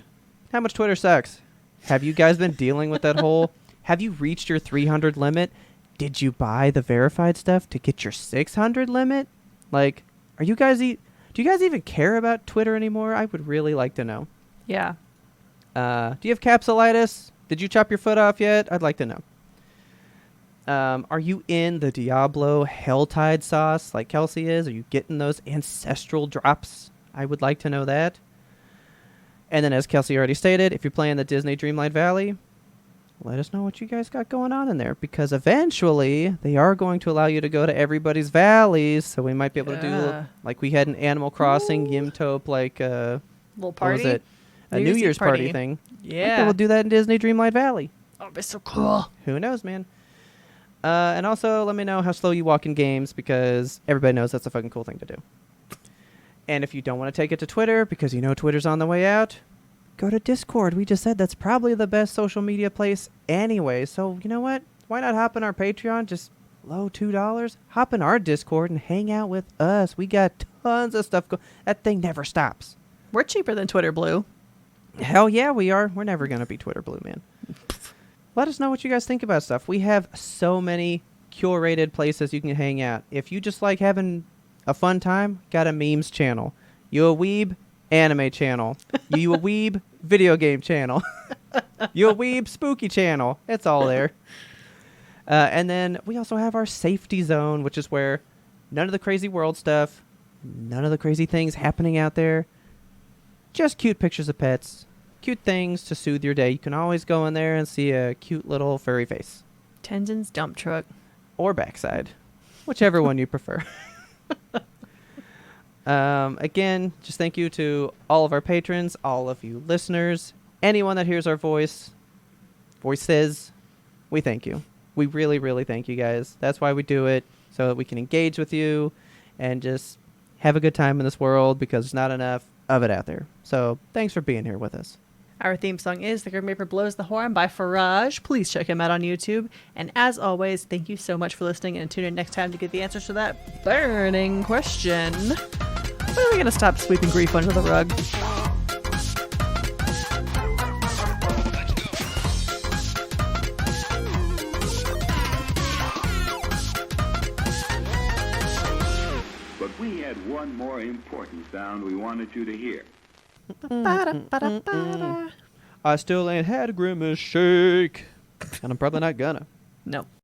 how much Twitter sucks. Have you guys been dealing with that whole... Have you reached your 300 limit? Did you buy the verified stuff to get your 600 limit? Like, are you guys... do you guys even care about Twitter anymore? I would really like to know. Yeah. Do you have capsulitis? Did you chop your foot off yet? I'd like to know. Are you in the Diablo Helltide sauce like Kelsey is? Are you getting those ancestral drops? I would like to know that. And then, as Kelsey already stated, if you're playing the Disney Dreamlight Valley, let us know what you guys got going on in there, because eventually they are going to allow you to go to everybody's valleys, so we might be able to do like we had an Animal Crossing Yimtope, like little what party. was it? A New Year's party thing. Yeah. We'll do that in Disney Dreamlight Valley. Oh, it'd be so cool. Who knows, man? And also, let me know how slow you walk in games, because everybody knows that's a fucking cool thing to do. And if you don't want to take it to Twitter, because you know Twitter's on the way out, go to Discord. We just said that's probably the best social media place anyway. So, you know what? Why not hop in our Patreon? Just low $2. Hop in our Discord and hang out with us. We got tons of stuff. That thing never stops. We're cheaper than Twitter Blue. Hell yeah, we are. We're never going to be Twitter Blue, man. Let us know what you guys think about stuff. We have so many curated places you can hang out. If you just like having a fun time, got a memes channel. You a weeb, anime channel. You a weeb, video game channel. You a weeb, spooky channel. It's all there. And then we also have our safety zone, which is where none of the crazy world stuff, none of the crazy things happening out there, just cute pictures of pets, cute things to soothe your day. You can always go in there and see a cute little furry face. Tenzin's dump truck. Or backside. Whichever one you prefer. Again, just thank you to all of our patrons, all of you listeners, anyone that hears our voices. We thank you. We really, really thank you guys. That's why we do it, so that we can engage with you and just have a good time in this world, because there's not enough of it out there. So thanks for being here with us. Our theme song is The Grim Reaper Blows the Horn by Faraj. Please check him out on YouTube. And as always, thank you so much for listening, and tune in next time to get the answers to that burning question. When are we going to stop sweeping grief under the rug? But we had one more important sound we wanted you to hear. I still ain't had a grimace shake, and I'm probably not gonna. No.